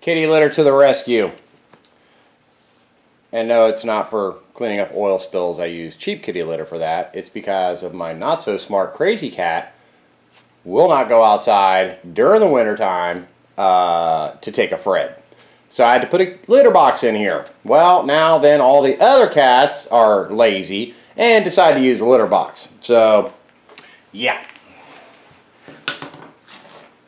Kitty litter to the rescue. And no, it's not for cleaning up oil spills. I use cheap kitty litter for that. It's because of my not so smart crazy cat will not go outside during the winter time to take a Fred. So I had to put a litter box in here. Well, now then all the other cats are lazy and decide to use the litter box. So, yeah.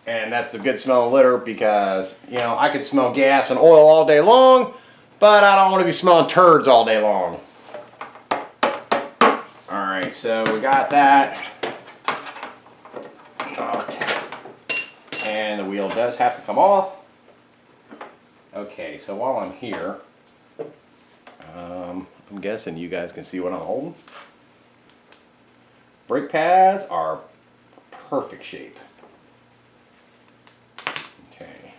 And that's the good smell of litter because, you know, I could smell gas and oil all day long, but I don't want to be smelling turds all day long. Alright, so we got that. And the wheel does have to come off. Okay, so while I'm here, I'm guessing you guys can see what I'm holding. Brake pads are perfect shape. Okay.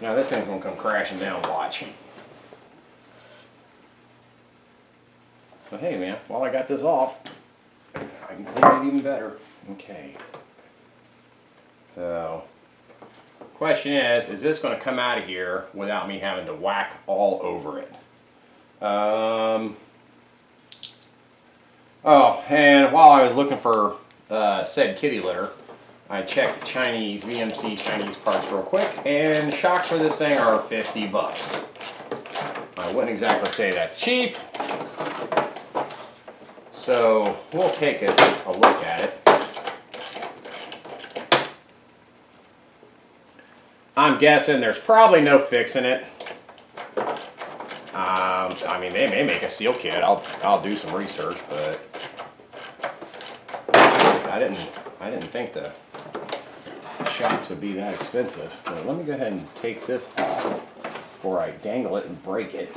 Now this thing's going to come crashing down, watch. So hey man, while I got this off, I can clean it even better. Okay. So, question is this going to come out of here without me having to whack all over it? Oh, and while I was looking for said kitty litter, I checked Chinese, VMC Chinese parts real quick, and the shocks for this thing are 50 bucks. I wouldn't exactly say that's cheap, so we'll take a look at it. I'm guessing there's probably no fixing it. I mean, they may make a seal kit. I'll do some research, but I didn't think the shocks would be that expensive. But let me go ahead and take this off before I dangle it and break it.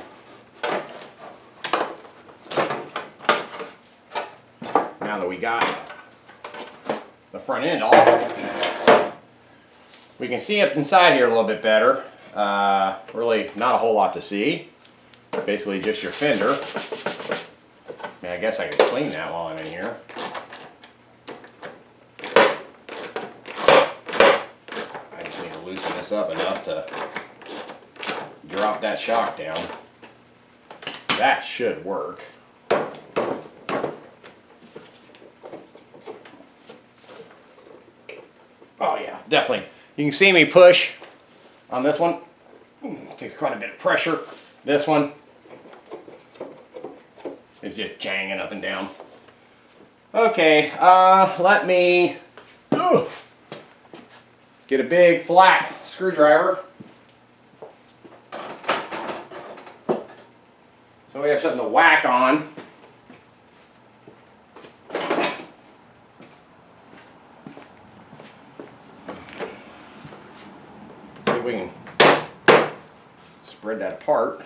Now that we got the front end off, we can see up inside here a little bit better. Really not a whole lot to see. Basically just your fender. I mean, I guess I could clean that while I'm in here. I just need to loosen this up enough to drop that shock down. That should work. Oh yeah, definitely. You can see me push on this one. It takes quite a bit of pressure. This one is just janging up and down. Okay, let me get a big flat screwdriver. So we have something to whack on. See if we can spread that apart.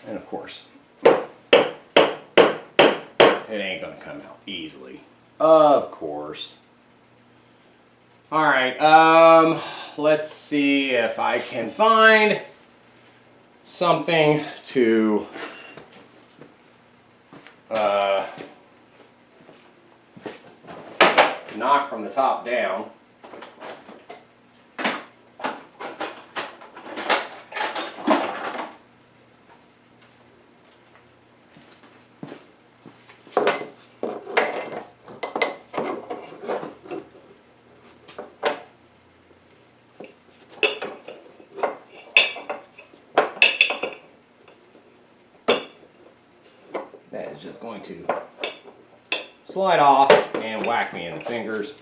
And of course, it ain't gonna come out easily. Of course. Alright, let's see if I can find something to knock from the top down. That is just going to slide off and whack me in the fingers.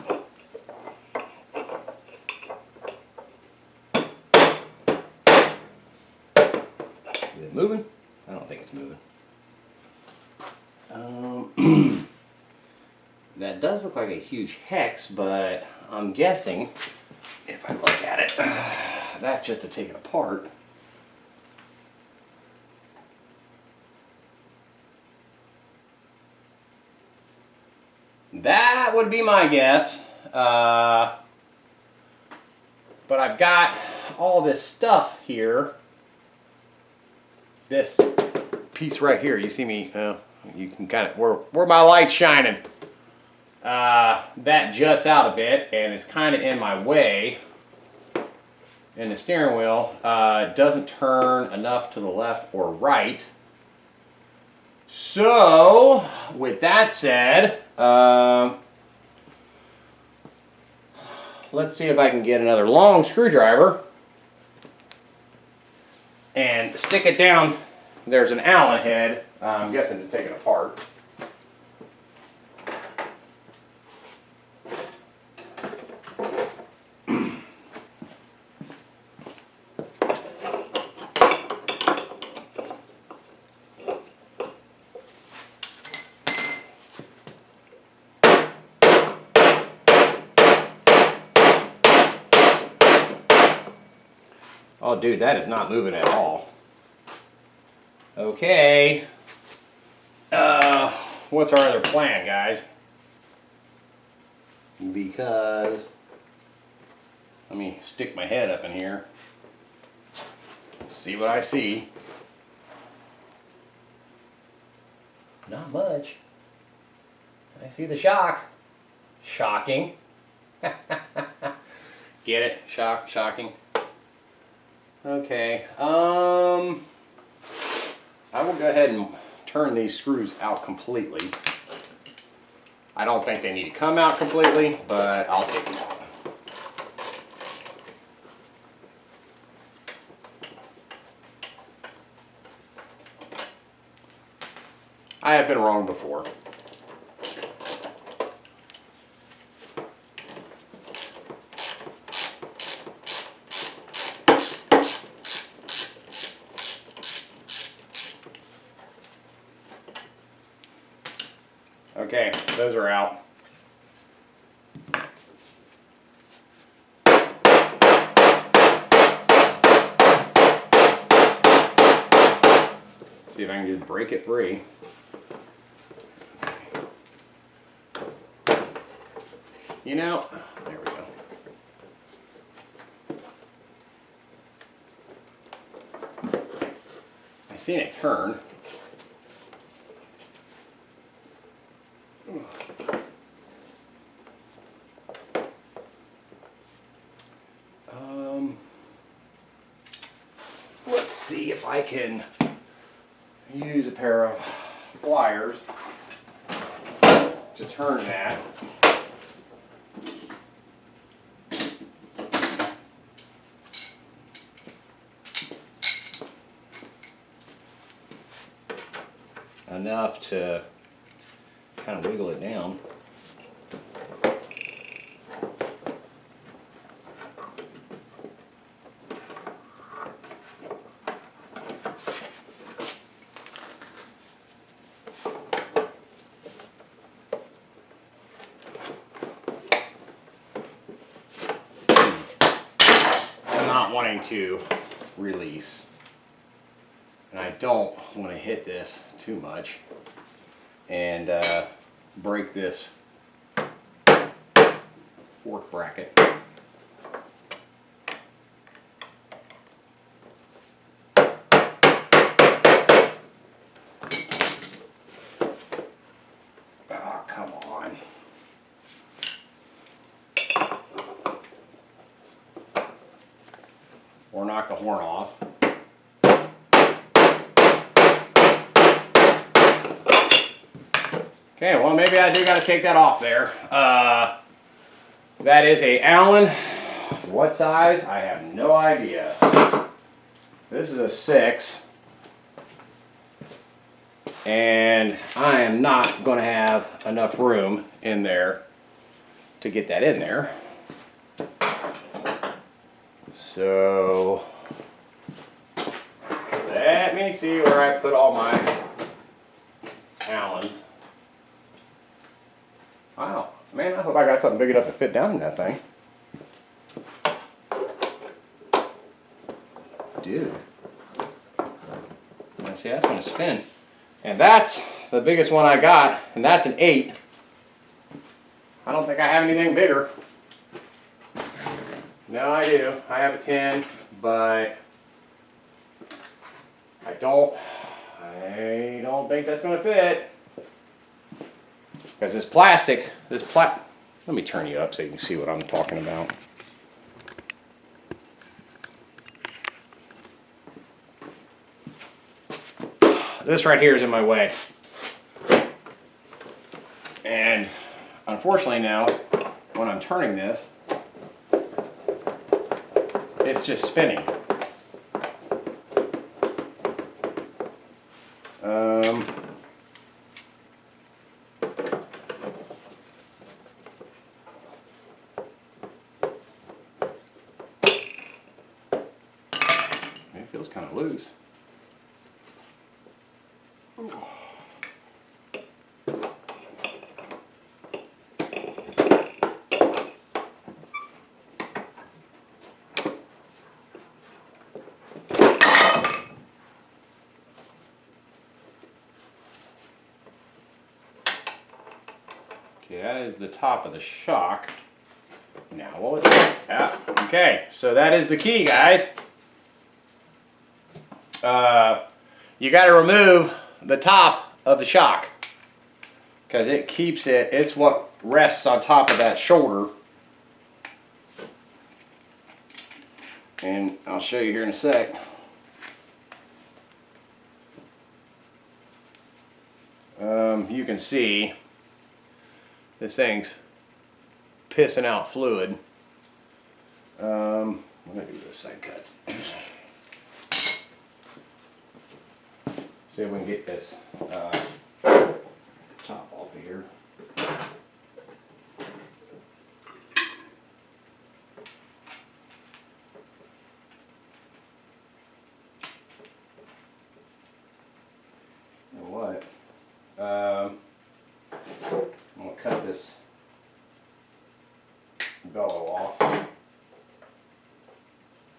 Is it moving? I don't think it's moving. That does look like a huge hex, but I'm guessing, if I look at it, that's just to take it apart. That would be my guess. But I've got all this stuff here. This piece right here, you see me, You can kind of, where my light's shining. That juts out a bit and is kind of in my way. And the steering wheel doesn't turn enough to the left or right. So, with that said, let's see if I can get another long screwdriver and stick it down. There's an Allen head, I'm guessing to take it apart. Oh, dude, that is not moving at all. Okay. What's our other plan, guys? Because, let me stick my head up in here. See what I see. Not much. I see the shock. Shocking. Get it? Shocking. Okay, I will go ahead and turn these screws out completely. I don't think they need to come out completely, but I'll take them out. I have been wrong before. Okay, those are out. See if I can just break it free. You know, there we go. I seen it turn. Let's see if I can use a pair of pliers to turn that. Enough to kind of wiggle it down. I'm not wanting to release. And I don't want to hit this too much and break this fork bracket. Oh, come on. Or knock the horn off. Okay, well maybe I do got to take that off there. That is a Allen. What size? I have no idea. This is a 6. And I am not going to have enough room in there to get that in there. So let me see where I put all my Allens. Wow, man, I hope I got something big enough to fit down in that thing. Dude. Now see, that's going to spin. And that's the biggest one I got, and that's an 8. I don't think I have anything bigger. No, I do. I have a 10, but I don't. I don't think that's going to fit. Because this plastic, let me turn you up so you can see what I'm talking about. This right here is in my way. And unfortunately now, when I'm turning this, it's just spinning. It feels kind of loose. Ooh. Okay, that is the top of the shock. Now, what was it? Yeah, okay, so that is the key, guys. You got to remove the top of the shock because it keeps it, it's what rests on top of that shoulder. And I'll show you here in a sec. You can see this thing's pissing out fluid. I'm going to do those side cuts. See if we can get this top off of here. You know what? I'm going to cut this bellow off.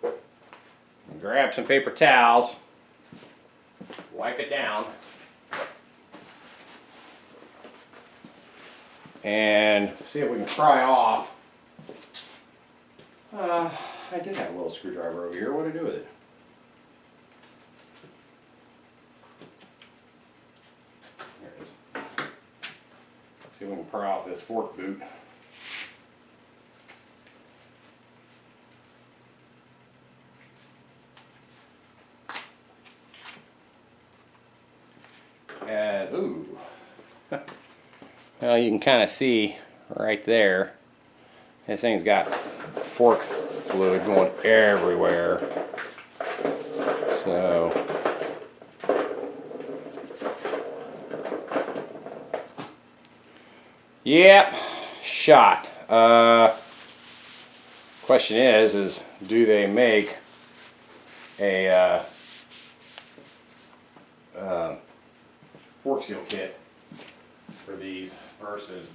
And grab some paper towels. Wipe it down. And see if we can pry off. I did have a little screwdriver over here. What did I do with it? There it is. See if we can pry off this fork boot. Ooh. Well, you can kind of see right there. This thing's got fork fluid going everywhere. So, yep, shot. Question is do they make a fork seal kit for these versus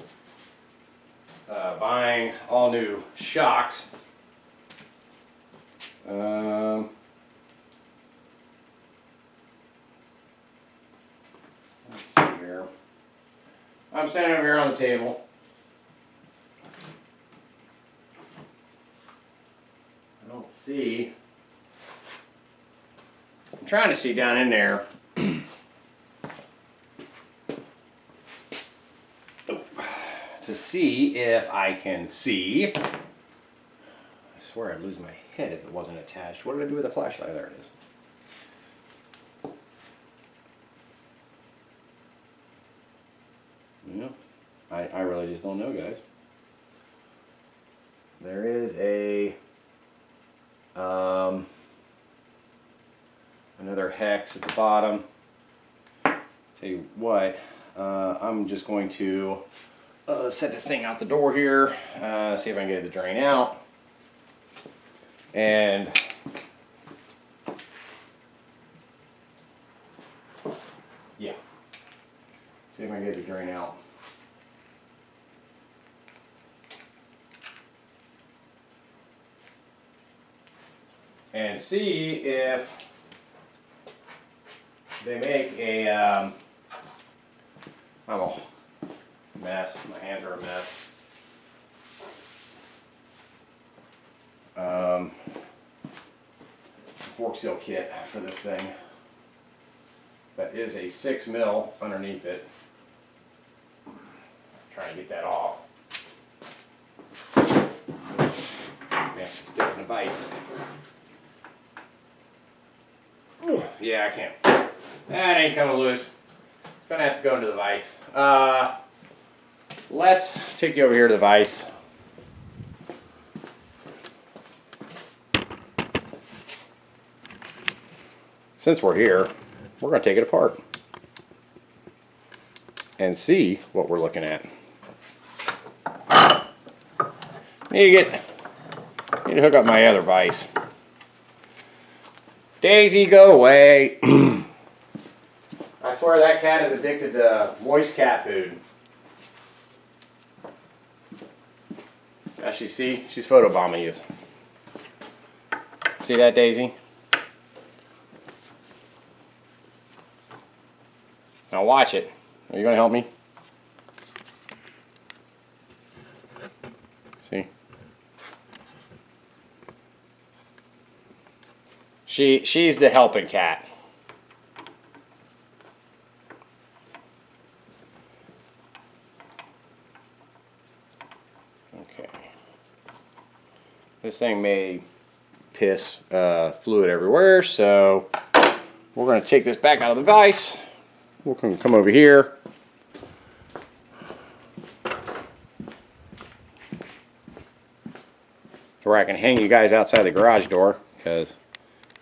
buying all new shocks. Let's see here. I'm standing over here on the table. I don't see. I'm trying to see down in there. To see if I can see. I swear I'd lose my head if it wasn't attached. What did I do with the flashlight? There it is. Yeah, I really just don't know, guys. There is a another hex at the bottom. Tell you what, I'm just going to set this thing out the door here, see if I can get it to drain out. And yeah, see if I can get it to drain out. And see if they make a, I'm a mess, my hands are a mess. Fork seal kit for this thing. that is a 6 mil underneath it. Trying to get that off. Yeah, it's still in the vise. Yeah, I can't. That ain't coming loose. It's gonna have to go into the vise. Let's take you over here to the vise. Since we're here, we're gonna take it apart and see what we're looking at. Need to hook up my other vise. Daisy, go away. I swear that cat is addicted to moist cat food. Actually, see, she's photobombing you. See that, Daisy? Now watch it. Are you going to help me? See? She's the helping cat. Okay. This thing may piss fluid everywhere, so we're going to take this back out of the vise. We'll come over here. Where I can hang you guys outside the garage door, because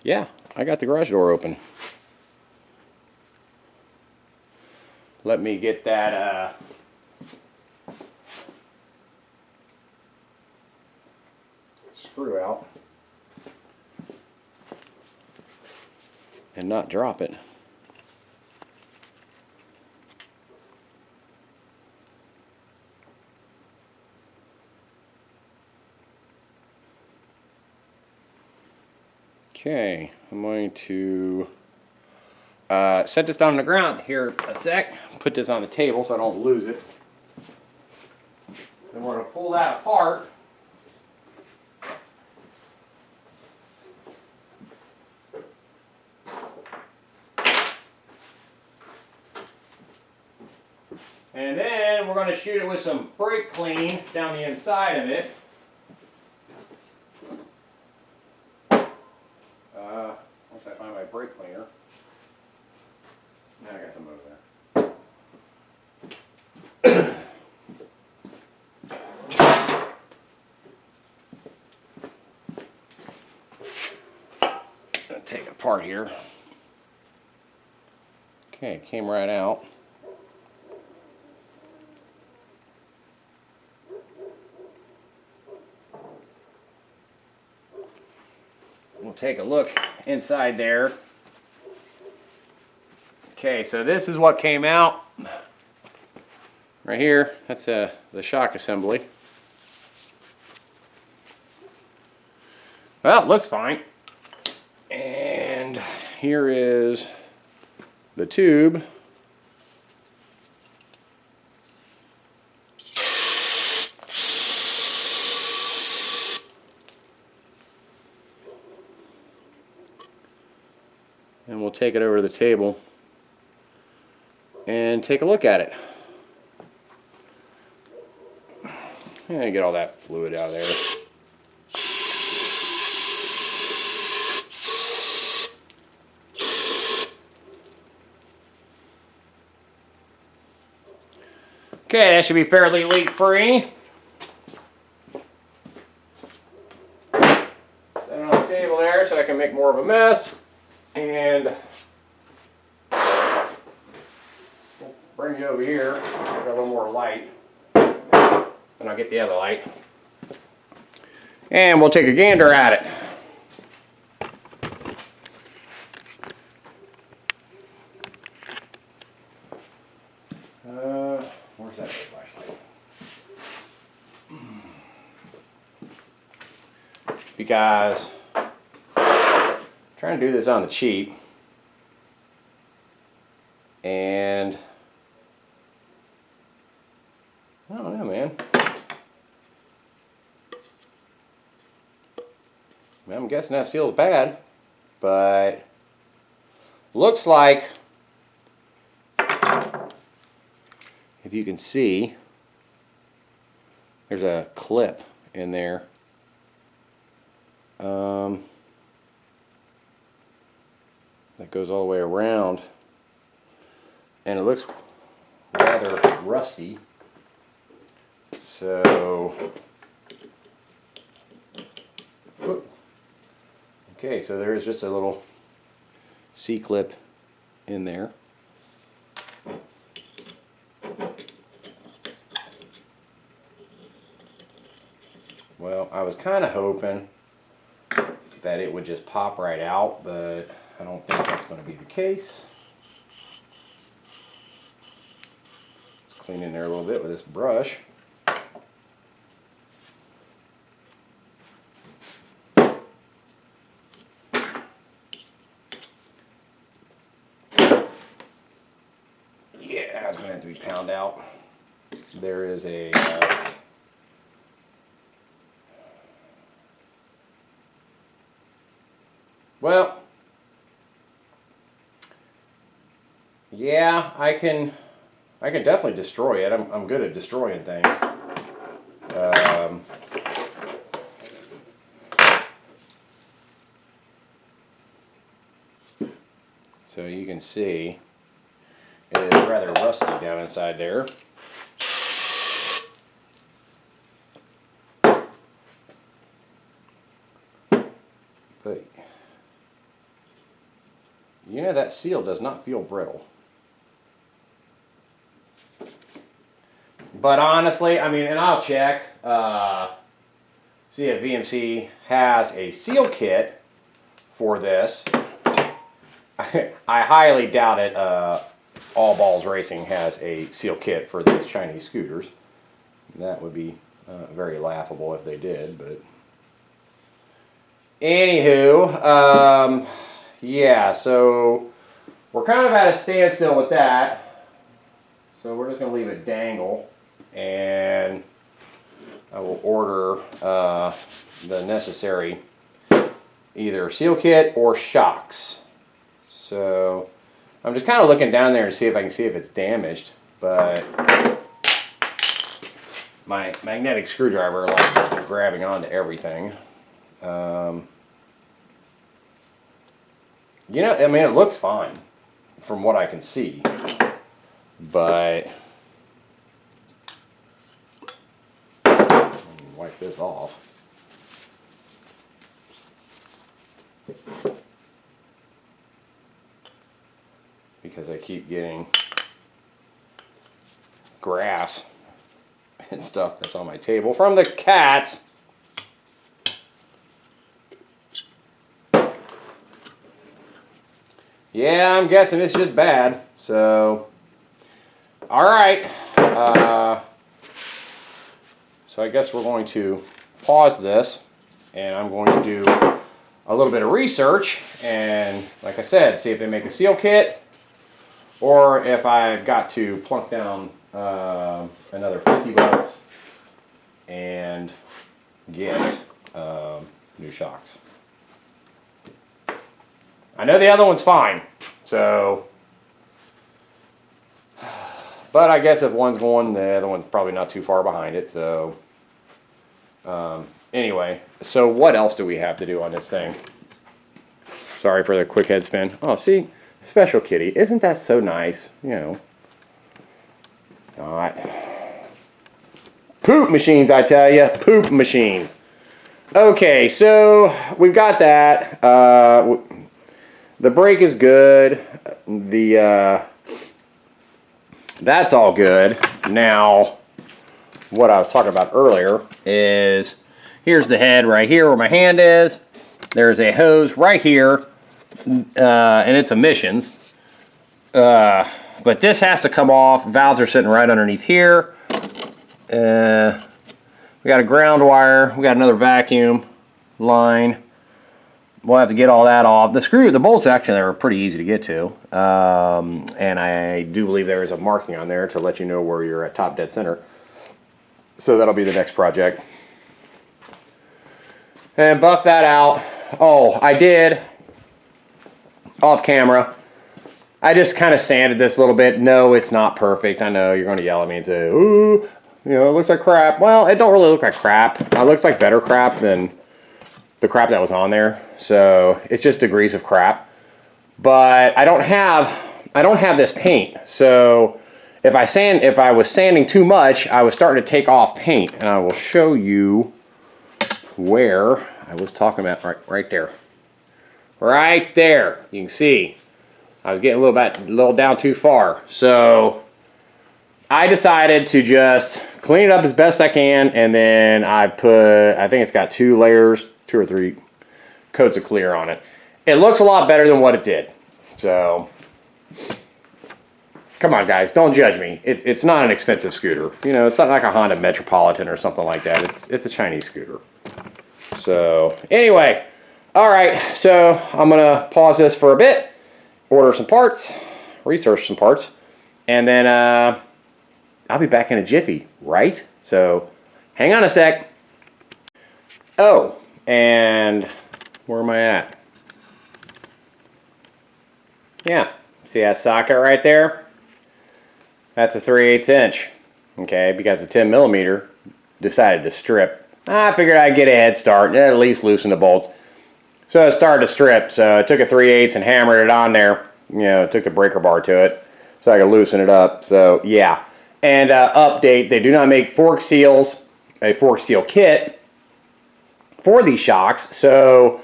yeah, I got the garage door open. Let me get that screw out and not drop it. Okay, I'm going to set this down on the ground here a sec. Put this on the table so I don't lose it. Then we're going to pull that apart. And then we're going to shoot it with some brake clean down the inside of it. Once I find my brake cleaner. Now I got some over there. Take it apart here. Okay, it came right out. We'll take a look inside there. Okay, so this is what came out. Right here, that's the shock assembly. Well, it looks fine. And here is the tube. And we'll take it over to the table and take a look at it. And get all that fluid out of there. Okay, that should be fairly leak-free. Set it on the table there so I can make more of a mess. And we'll bring you over here. I've got a little more light. And I'll get the other light. And we'll take a gander at it. Where's that flashlight? Because I'm trying to do this on the cheap. And I don't know, man. I'm guessing that seal's bad, but looks like if you can see, there's a clip in there. That goes all the way around, and it looks rather rusty. So, okay, so there's just a little C-clip in there. Well, I was kind of hoping that it would just pop right out, but I don't think that's going to be the case. Let's clean in there a little bit with this brush. Yeah, it's going to have to be pounded out. There is a well, yeah, I can definitely destroy it. I'm good at destroying things. So you can see it is rather rusty down inside there. But you know, that seal does not feel brittle. But honestly, I mean, and I'll check, see if VMC has a seal kit for this. I highly doubt it. All Balls Racing has a seal kit for these Chinese scooters. That would be very laughable if they did, but anywho, yeah, so we're kind of at a standstill with that. So we're just going to leave it dangle, and I will order the necessary either seal kit or shocks. So I'm just kind of looking down there to see if I can see if it's damaged, but my magnetic screwdriver likes to keep grabbing onto everything. You know, I mean, it looks fine from what I can see, but wipe this off. Because I keep getting grass and stuff that's on my table from the cats. Yeah, I'm guessing it's just bad. So, all right. So I guess we're going to pause this, and I'm going to do a little bit of research, and like I said, see if they make a seal kit, or if I've got to plunk down another 50 bucks and get new shocks. I know the other one's fine, so, but I guess if one's going, the other one's probably not too far behind it, so, anyway, so what else do we have to do on this thing? Sorry for the quick head spin. Oh, see, special kitty, isn't that so nice? You know, not poop machines, I tell you, poop machines. Okay, so we've got that. The brake is good. That's all good. Now, what I was talking about earlier is, here's the head right here where my hand is. There's a hose right here, and it's emissions. But this has to come off. Valves are sitting right underneath here. We got a ground wire. We got another vacuum line. We'll have to get all that off. The bolts actually are pretty easy to get to. And I do believe there is a marking on there to let you know where you're at top dead center. So that'll be the next project. And buff that out. Oh, I did, off camera, I just kind of sanded this a little bit. No, it's not perfect. I know you're going to yell at me and say, ooh, you know, it looks like crap. Well, it don't really look like crap. It looks like better crap than the crap that was on there. So it's just degrees of crap. But I don't have this paint. So if I was sanding too much, I was starting to take off paint. And I will show you where I was talking about. Right there. Right there. You can see. I was getting a little down too far. So I decided to just clean it up as best I can, and then I think it's got 2 layers, 2 or 3 coats of clear on it. It looks a lot better than what it did. So come on, guys, don't judge me. It's not an expensive scooter. You know, it's not like a Honda Metropolitan or something like that. It's a Chinese scooter. So anyway, all right. So I'm gonna pause this for a bit. Order some parts, research some parts, and then I'll be back in a jiffy, right? So hang on a sec. Oh, and where am I at? Yeah, see that socket right there? That's a 3/8 inch, okay, because the 10 millimeter decided to strip. I figured I'd get a head start and at least loosen the bolts. So it started to strip, so I took a 3/8 and hammered it on there. You know, took the breaker bar to it so I could loosen it up. So yeah, and update, they do not make fork seals, a fork seal kit for these shocks. So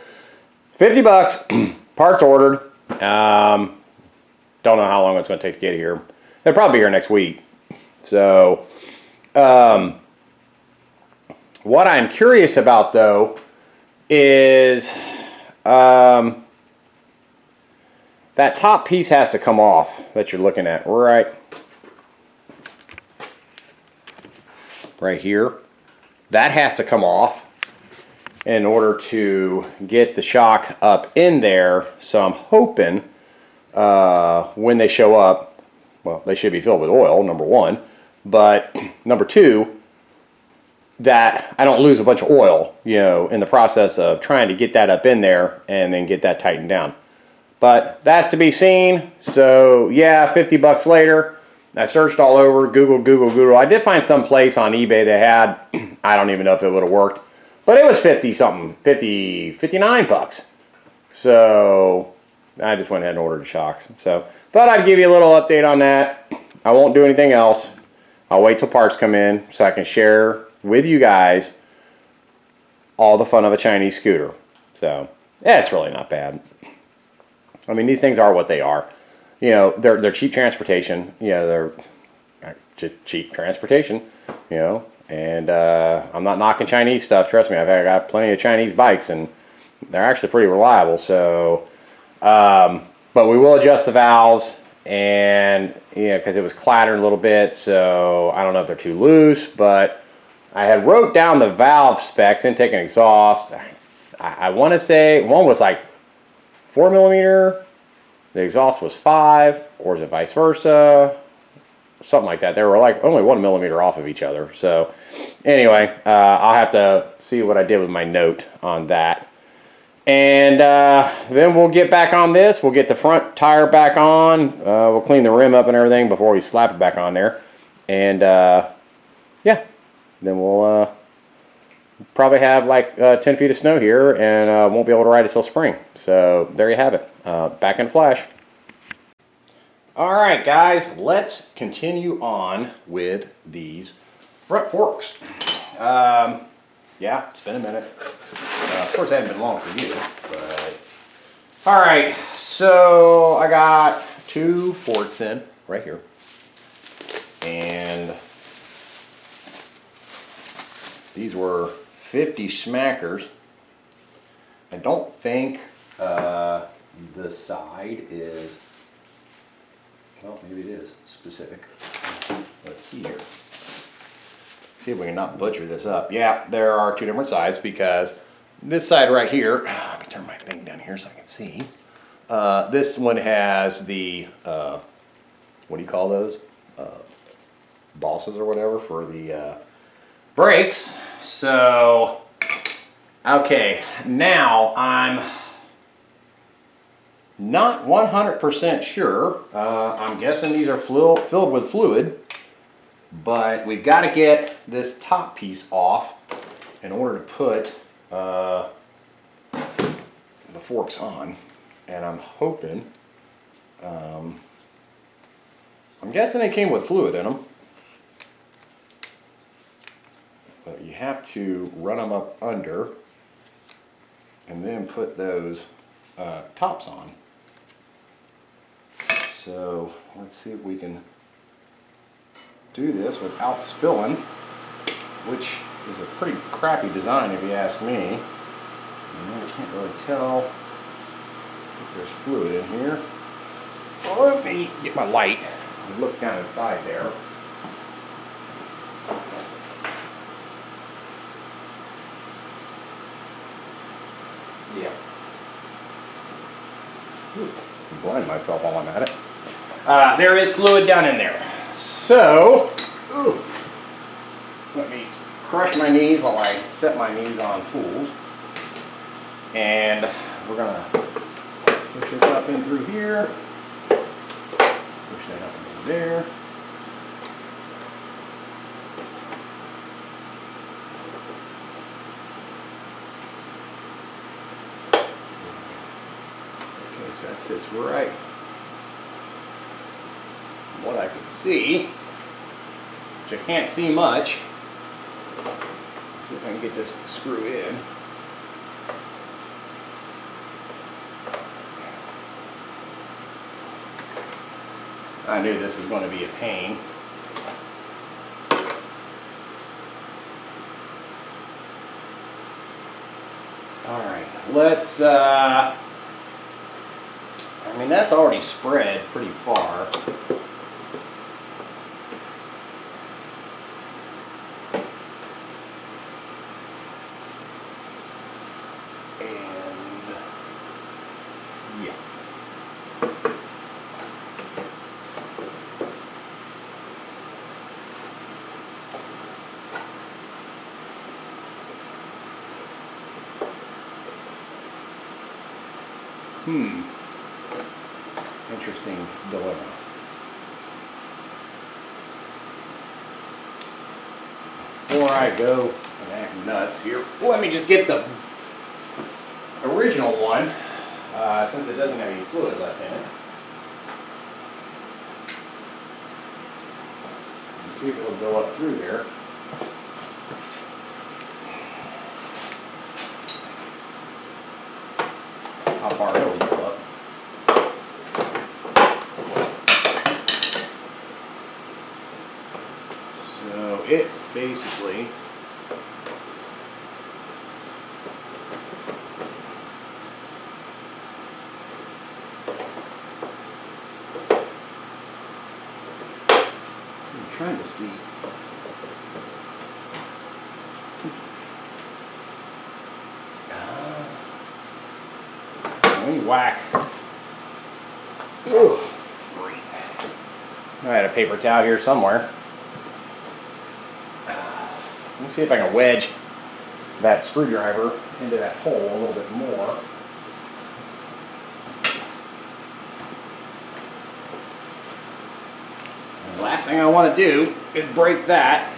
50 bucks, parts ordered. Don't know how long it's going to take to get here. They'll probably be here next week. So what I'm curious about though is that top piece has to come off that you're looking at right here. That has to come off in order to get the shock up in there. So I'm hoping when they show up, well, they should be filled with oil, number one, but number two, that I don't lose a bunch of oil, you know, in the process of trying to get that up in there and then get that tightened down. But that's to be seen. So yeah, 50 bucks later, I searched all over, Google. I did find some place on eBay that had, I don't even know if it would have worked, but it was 50 something, 59 bucks. So I just went ahead and ordered the shocks. So thought I'd give you a little update on that. I won't do anything else. I'll wait till parts come in so I can share with you guys all the fun of a Chinese scooter. So yeah, it's really not bad. I mean, these things are what they are. You know, they're cheap transportation. You know, they're cheap transportation. You know, and I'm not knocking Chinese stuff. Trust me, I've got plenty of Chinese bikes, and they're actually pretty reliable. So, but we will adjust the valves, and you know, because it was clattering a little bit. So I don't know if they're too loose, but I had wrote down the valve specs, intake and exhaust. I want to say one was like 4 millimeter, the exhaust was 5, or is it vice versa? Something like that. They were like only 1 millimeter off of each other. So anyway, I'll have to see what I did with my note on that. And then we'll get back on this. We'll get the front tire back on. We'll clean the rim up and everything before we slap it back on there. And yeah, then we'll probably have like 10 feet of snow here and won't be able to ride it till spring. So there you have it. Back in flash. All right, guys, let's continue on with these front forks. Yeah, it's been a minute. Of course, it hasn't been long for you, but all right. So I got 2 forks in right here, and these were 50 smackers. I don't think the side is, well, maybe it is specific. Let's see here. See if we can not butcher this up. Yeah, there are 2 different sides because this side right here, let me turn my thing down here so I can see. This one has the, what do you call those? Bosses or whatever for the brakes. So, okay, now I'm Not 100% sure. I'm guessing these are filled with fluid, but we've got to get this top piece off in order to put the forks on. And I'm hoping, I'm guessing they came with fluid in them. But you have to run them up under and then put those tops on. So let's see if we can do this without spilling, which is a pretty crappy design if you ask me. And I can't really tell if there's fluid in here. Well, let me get my light and look down inside there. Yeah. I'm blind myself while I'm at it. There is fluid down in there. So, let me crush my knees while I set my knees on tools. And we're gonna push this up in through here. Push that up into there. Okay, so that sits right from what I can see, which I can't see much. See if I can get this screw in. I knew this was going to be a pain. All right, let's, I mean, that's already spread pretty far. And, yeah. Interesting dilemma. Before I go and act nuts here, let me just get the original one, since it doesn't have any fluid left in it. And see if it'll go up through there. How far it'll go up. So it basically I'm trying to see. Let me whack. Ooh. I had a paper towel here somewhere. Let me see if I can wedge that screwdriver into that hole a little bit more. And the last thing I want to do is break that.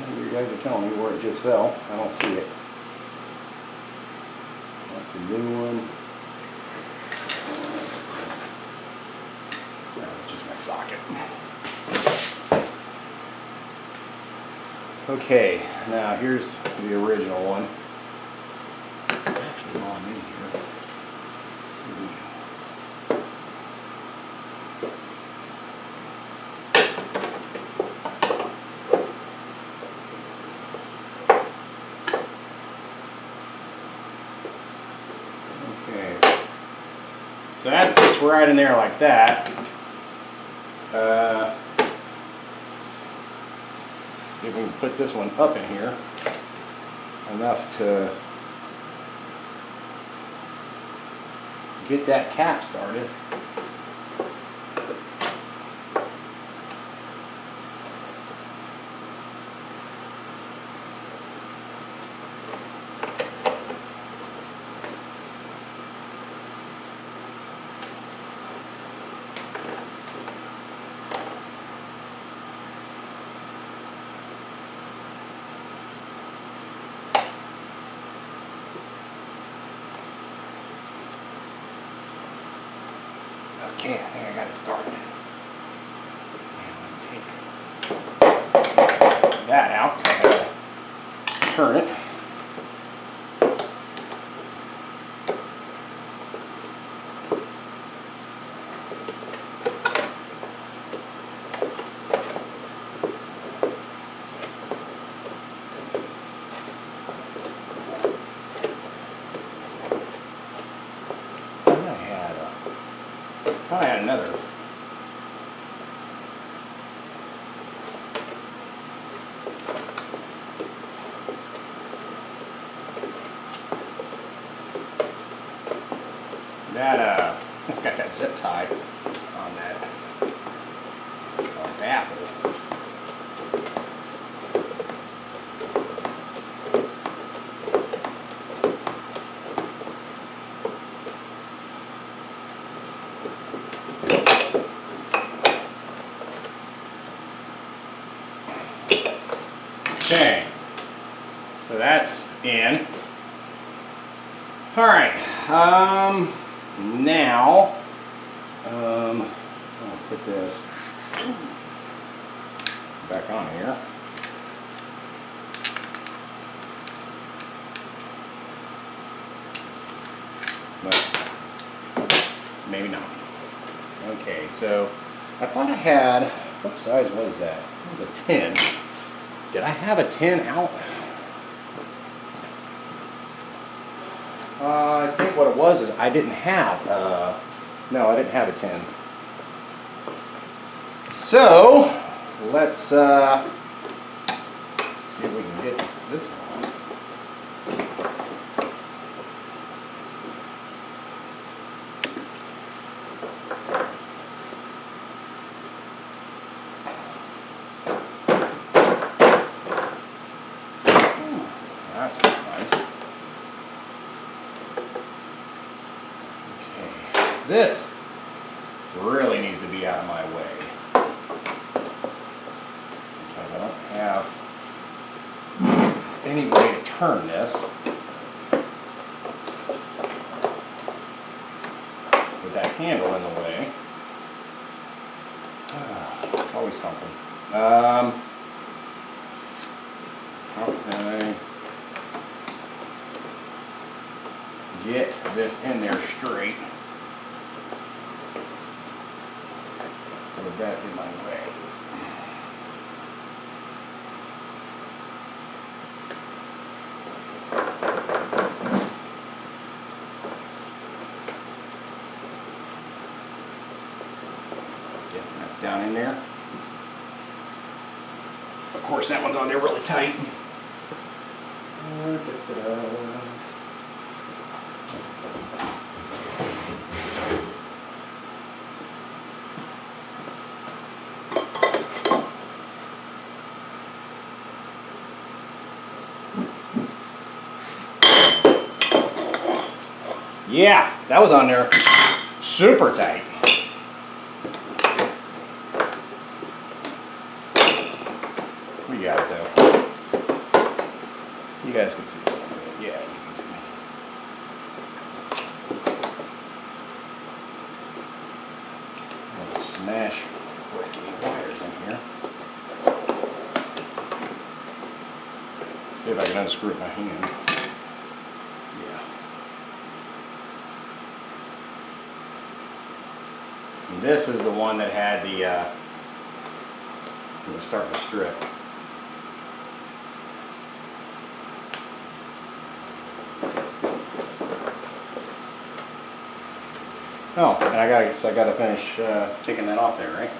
You guys are telling me where it just fell. I don't see it. That's the new one. That's just my socket. Okay, now here's the original one. Actually, while I'm in here, so that sits right in there like that. See if we can put this one up in here enough to get that cap started. Okay, I think I got it started. And take that out. Turn it. I had another. That it's got that zip tie on that baffle. Okay, so that's in. All right, now I'll put this back on here. But maybe not. Okay, so I thought I had, what size was that? It was a 10. Did I have a 10 out? I think what it was is I didn't have, no, I didn't have a 10. So, let's see if we can get this one. That's nice. Okay, this really needs to be out of my way because I don't have any way to turn this with that handle in the way. It's always something. How can I get this in there straight with that in my way? Guessing that's down in there. Of course, that one's on there really tight. Yeah, that was on there super tight. We got it though. You guys can see it. Yeah, you can see it. Let's smash, break any wires in here. See if I can unscrew it with my hand. And this is the one that had the, it was starting to strip. Oh, and I gotta finish taking that off there, right?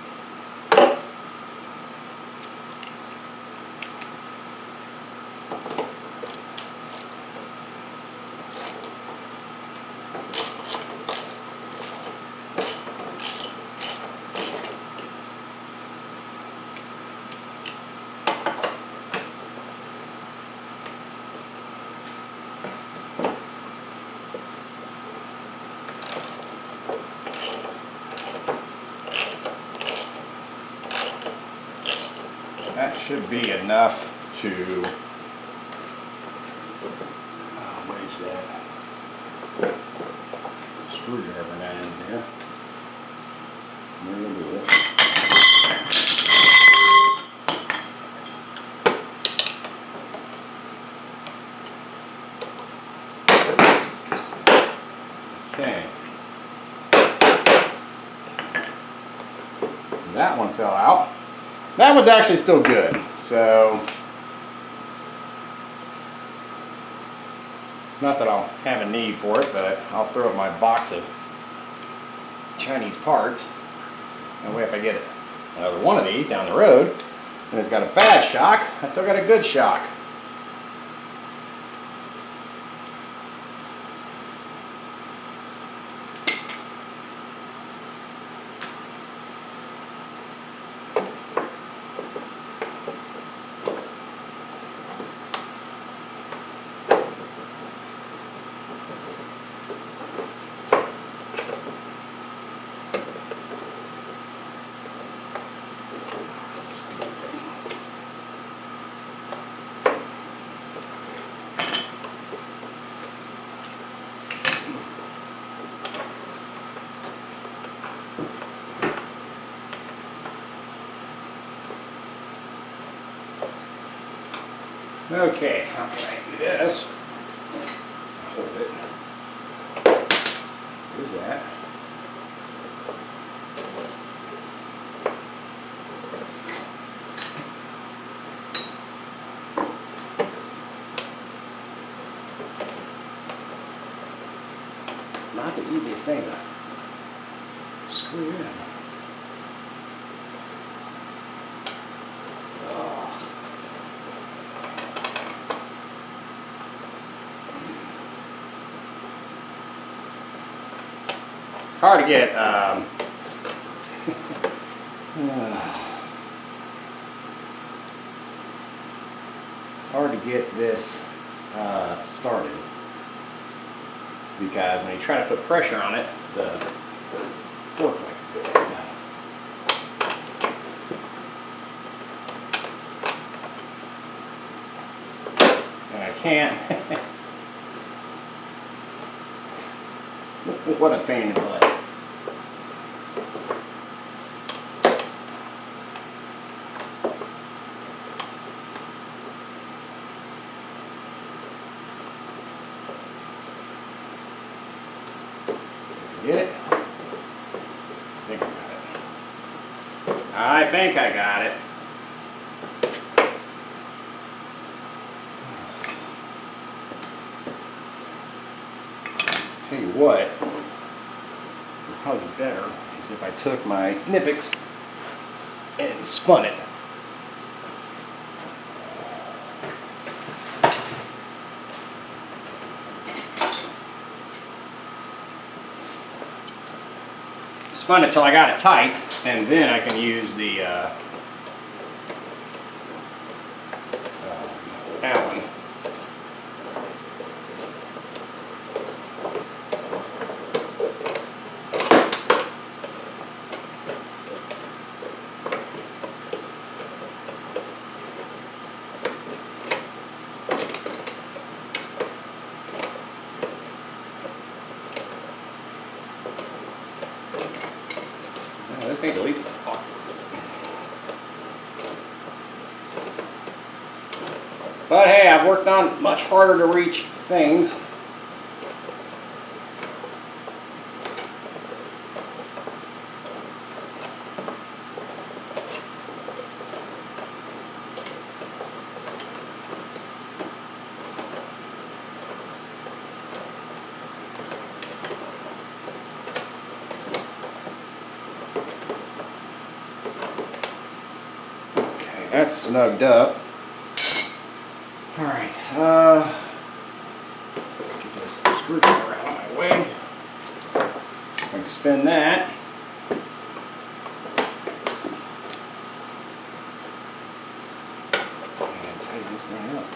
should be enough to wedge that screwdriver down in there. We'll do it. Okay. That one fell out. That one's actually still good. So, not that I'll have a need for it, but I'll throw up my box of Chinese parts. That way if I get another one of these down the road, and it's got a bad shock, I still got a good shock. Okay, how can I do this? Hold it. Where's that? Not the easiest thing to screw in. It's hard to get it's hard to get this started because when you try to put pressure on it, the fork likes to go. And I can't. What a pain in the butt. Get it? I think I got it. Tell you what, would probably be better is if I took my Nipix and spun it. Spun it till I got it tight, and then I can use the Allen. This ain't the least bit awkward. But hey, I've worked on much harder to reach things. That's snugged up. All right, get this screwdriver out of my way. I can spin that. And tighten this thing up.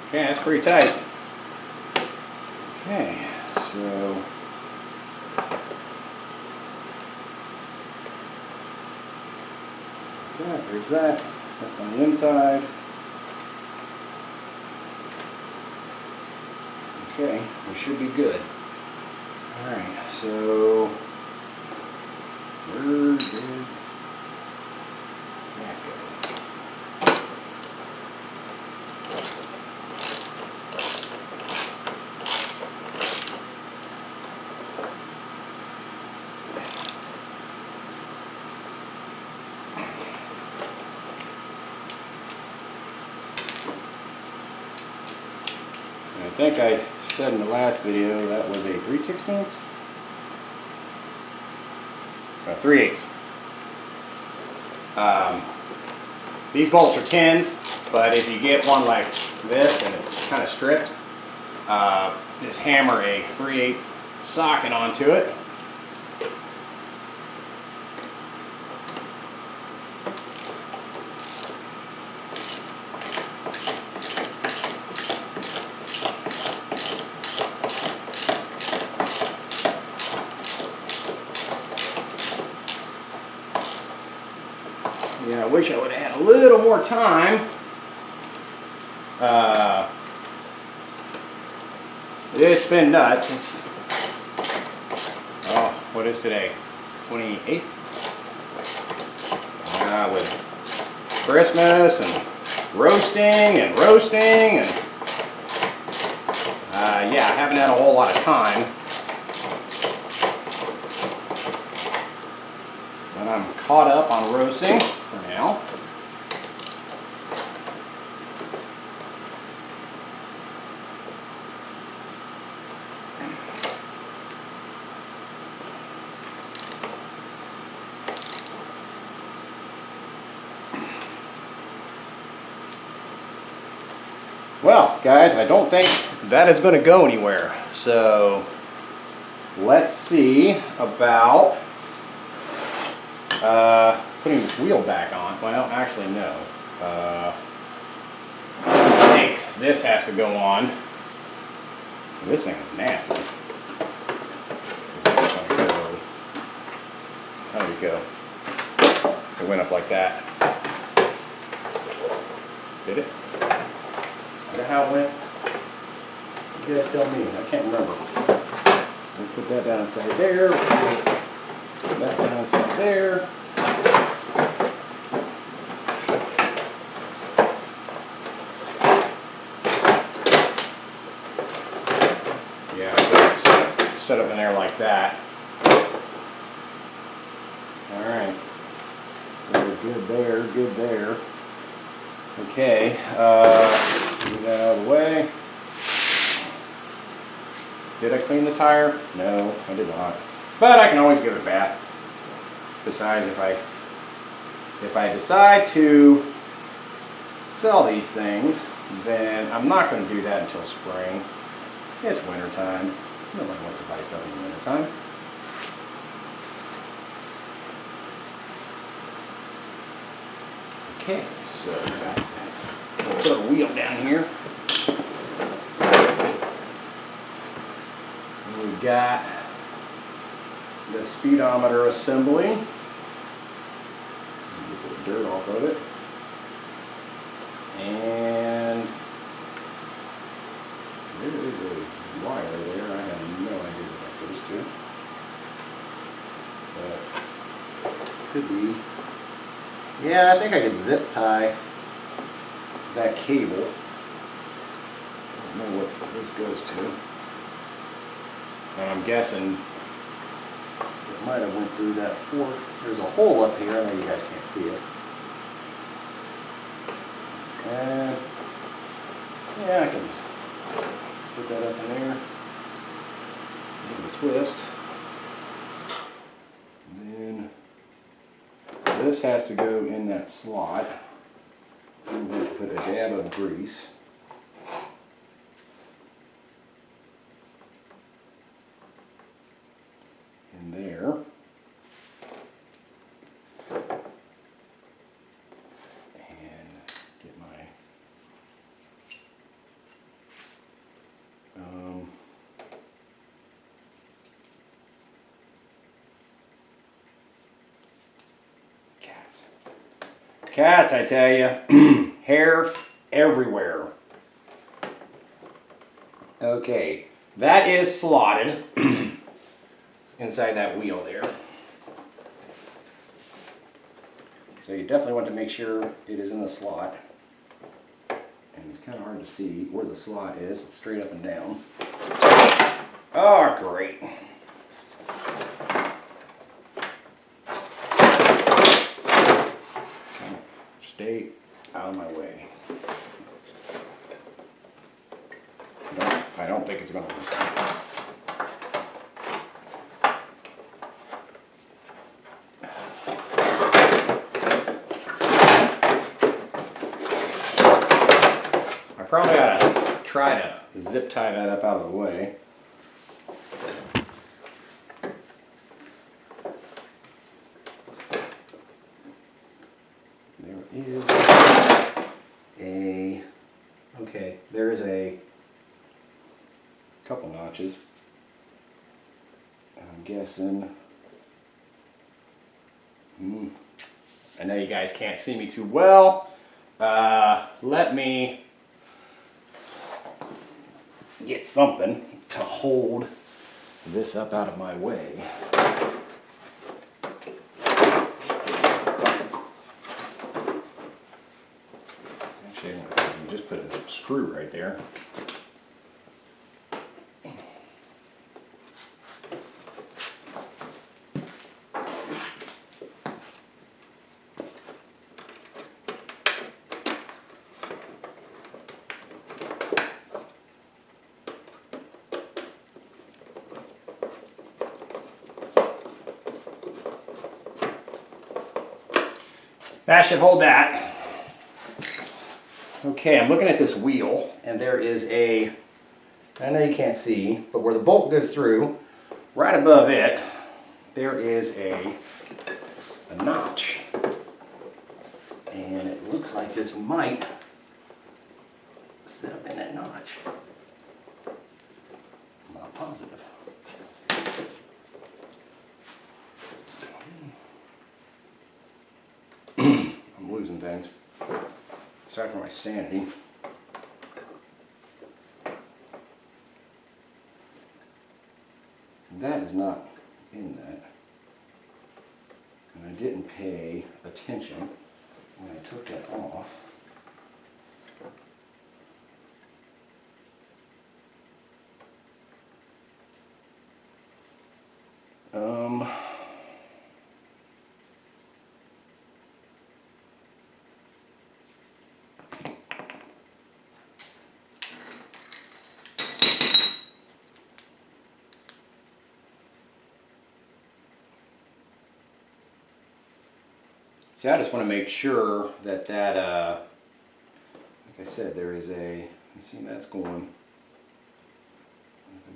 Okay, that's pretty tight. Okay, so There's that. That's on the inside. Okay, we should be good. Alright, so where did that go? I think I said in the last video that was a 3/16? 3/8. These bolts are 10s, but if you get one like this and it's kind of stripped, just hammer a 3/8 socket onto it. Yeah, I wish I would have had a little more time. It's been nuts. It's, oh, what is today? 28th? With Christmas and roasting and yeah, I haven't had a whole lot of time. But I'm caught up on roasting for now. Well, guys, I don't think that is going to go anywhere. So let's see about putting this wheel back on. Well, actually, no. I think this has to go on. This thing is nasty. There we go. It went up like that. Did it? Is that how it went? You guys tell me. I can't remember. We'll put that down inside there. Put that down inside there. Yeah, so set up in there like that. Alright. So we're good there, good there. Okay, move that out of the way. Did I clean the tire? No, I did not. But I can always give it a bath. Besides, if I decide to sell these things, then I'm not going to do that until spring. It's winter time. Nobody wants to buy stuff in the winter time. Okay, so we'll put a wheel down here. And we've got the speedometer assembly. Get the dirt off of it. And there is a wire there. I have no idea what that goes to. But could be. Yeah, I think I could zip tie that cable. I don't know what this goes to. And I'm guessing it might have went through that fork. There's a hole up here. I know you guys can't see it. And yeah, I can put that up in there. Give it a twist. And then this has to go in that slot. I'm going to put a dab of grease. In there. And get my cats. Cats, I tell you, hair everywhere. Okay, that is slotted inside that wheel there. So you definitely want to make sure it is in the slot. And it's kind of hard to see where the slot is. It's straight up and down. Oh, great. Okay, stay out of my way. No, I don't think it's going to listen. I probably ought to try to zip tie that up out of the way. There is a couple notches. I'm guessing. I know you guys can't see me too well. Let me get something to hold this up out of my way. Actually, I can just put a screw right there. That should hold that. Okay, I'm looking at this wheel, and there is a, I know you can't see, but where the bolt goes through, right above it, there is a notch. And it looks like this might sit up in that notch. I'm not positive. I'm losing things. Aside from my sanity. That is not in that. And I didn't pay attention when I took that off. See, I just want to make sure that like I said, there is a, you see that's going,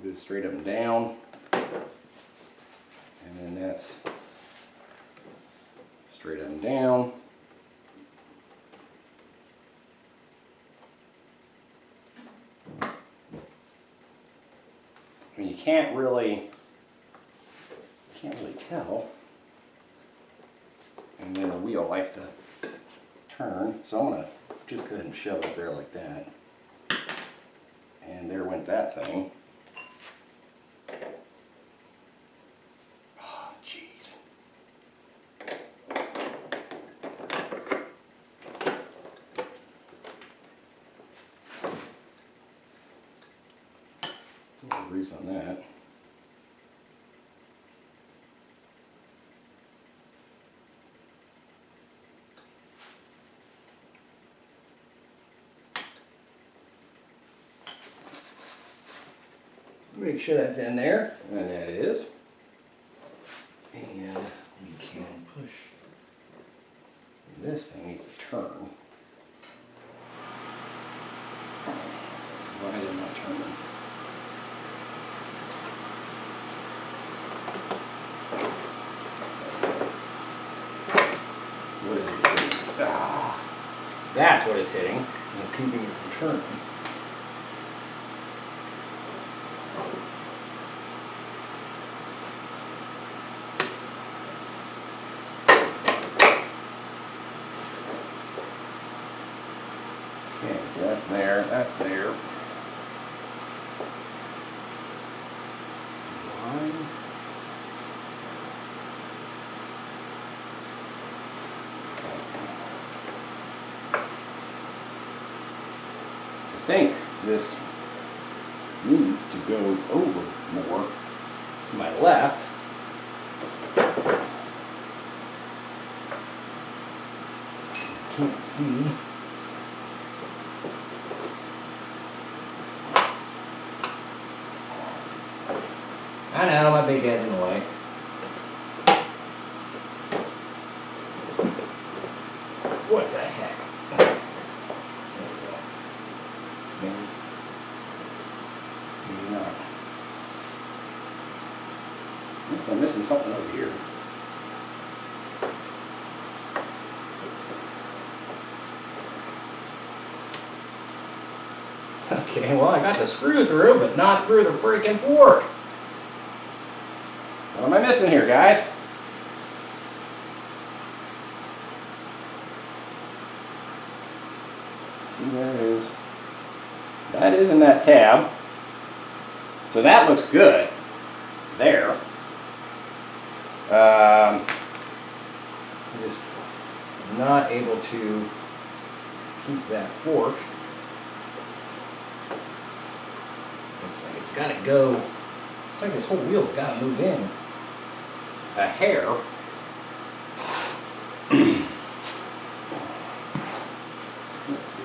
go straight up and down, and then that's straight up and down. I mean, you can't really tell. And then the wheel likes to turn, so I'm going to just go ahead and shove it there like that. And there went that thing. Oh, jeez. A little grease on that. Make sure that's in there, and that is. And we can push. This thing needs to turn. Why is it not turning? What is it doing? Ah, that's what it's hitting. And it's keeping it from turning. Okay, so that's there, that's there. Line. I think this needs to go over more to my left. Can't see. I know, my big head's in the way. What the heck? There we go. Maybe not. Guess I'm missing something over here. Okay, well I got the screw through, but not through the freaking fork. What am I missing here, guys? See, there it is. That is in that tab. So that looks good there. I'm just not able to keep that fork. It's got to go. It's like this whole wheel's got to move in a hair. Let's see.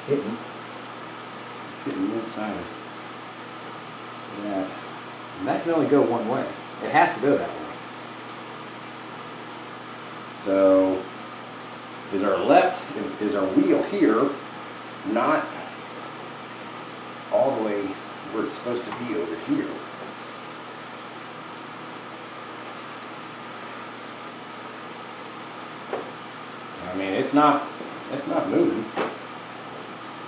It's hitting the inside of that. And that can only go one way. It has to go that way. So is our wheel here not all the way where it's supposed to be over here? I mean, it's not moving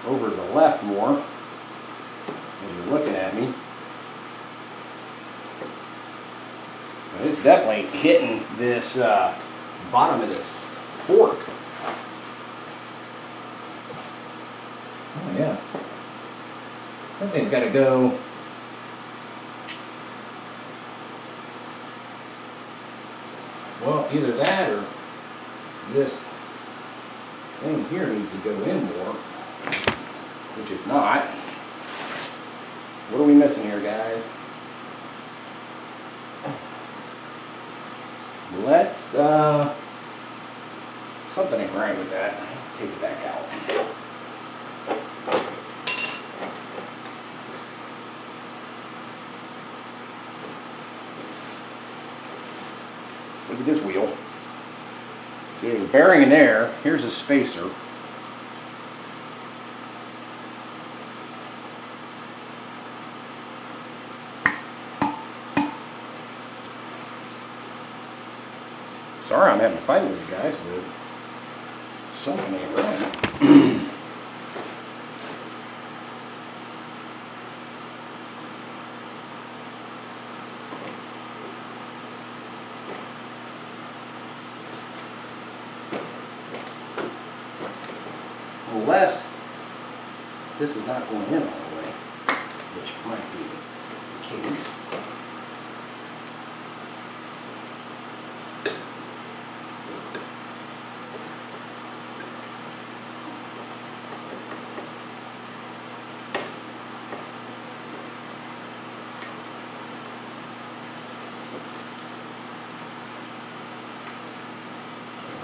over to the left more as you're looking at me. But it's definitely hitting this bottom of this fork. Oh yeah. That thing's got to go. Well, either that or this thing here needs to go in more, which it's not. What are we missing here, guys? Let's, something ain't right with that. Let's take it back out. Let's look at this wheel. See, there's a bearing in there. Here's a spacer. Sorry I'm having a fight with you guys, but something ain't right. Unless this is not going in all the way, which might be the case.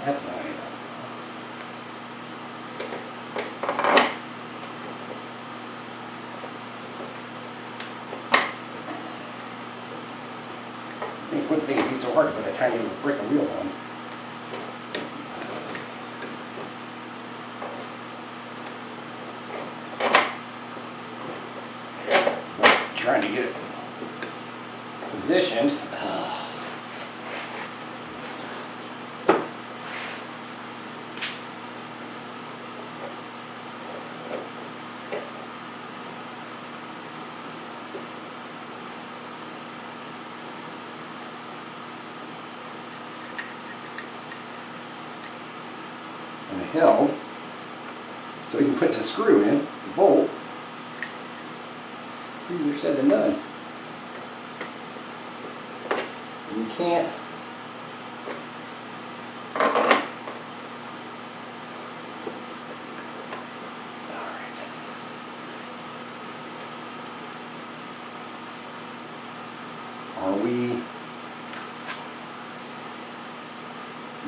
That's not it. I wouldn't think it'd be so hard to put a tiny little freaking wheel on. But trying to get it positioned. held so you can put the screw in, the bolt. It's easier said than done. And you can't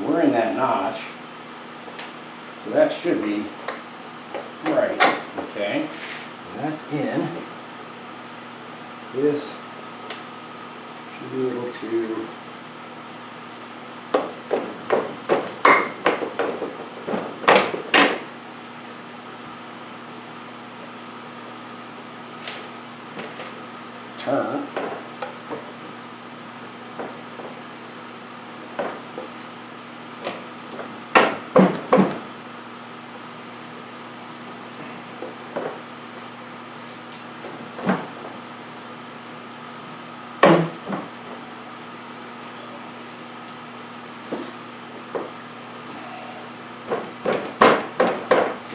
we're in that notch, so that should be right. Okay, that's in. This should be able to turn.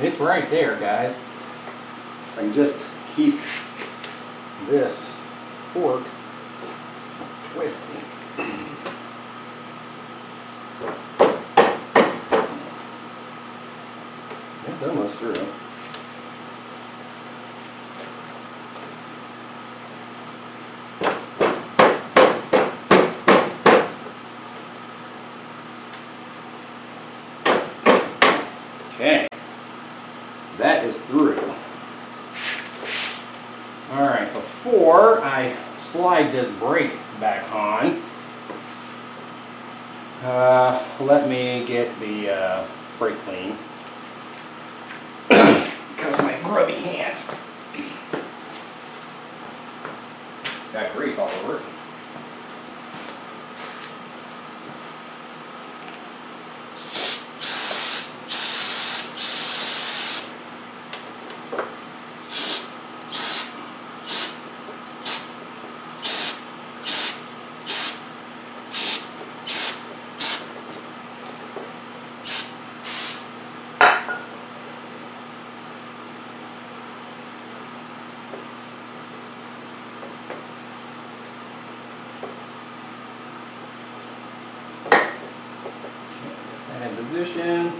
It's right there, guys. I can just keep this fork twisting. It's almost through. Okay. That is through. Alright, before I slide this brake back on, let me get the brake clean. Because my grubby hands got grease all over it. In position.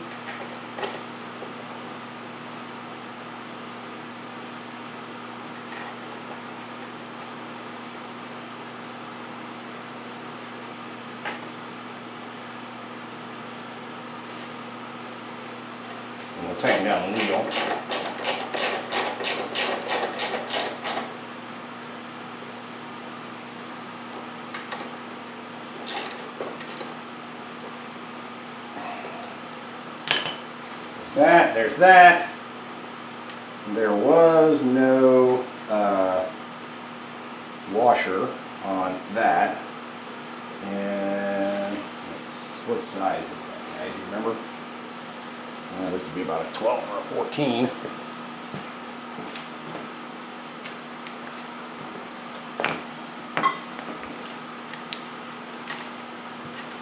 And we'll tighten down the needle. There's that. There was no washer on that. And what size was that, guys? You remember? This would be about a 12 or a 14.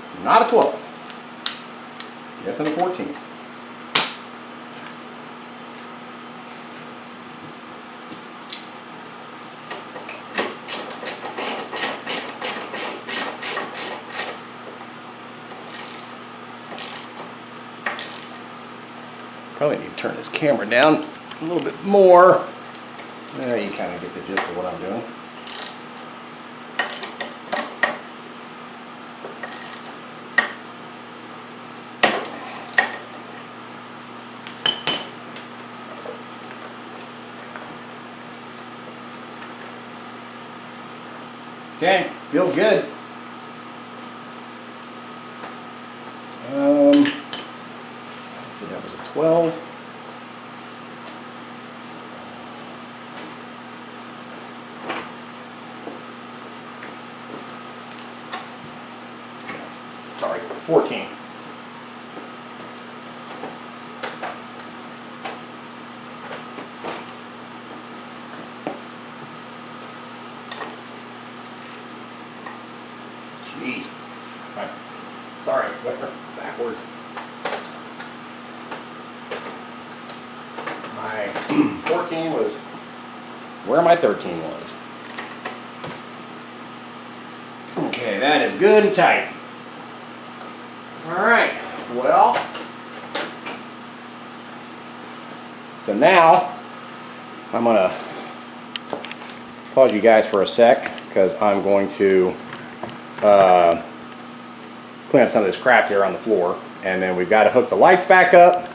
It's not a 12. Yes, and a 14. Probably need to turn this camera down a little bit more. There, you kind of get the gist of what I'm doing. Okay, feels good. Let's see, that was a 12. Sorry, 14. Jeez. Sorry, backwards. 14 was where my 13 was. Okay, that is good and tight. Alright, well, so now I'm going to pause you guys for a sec because I'm going to clean up some of this crap here on the floor. And then we've got to hook the lights back up.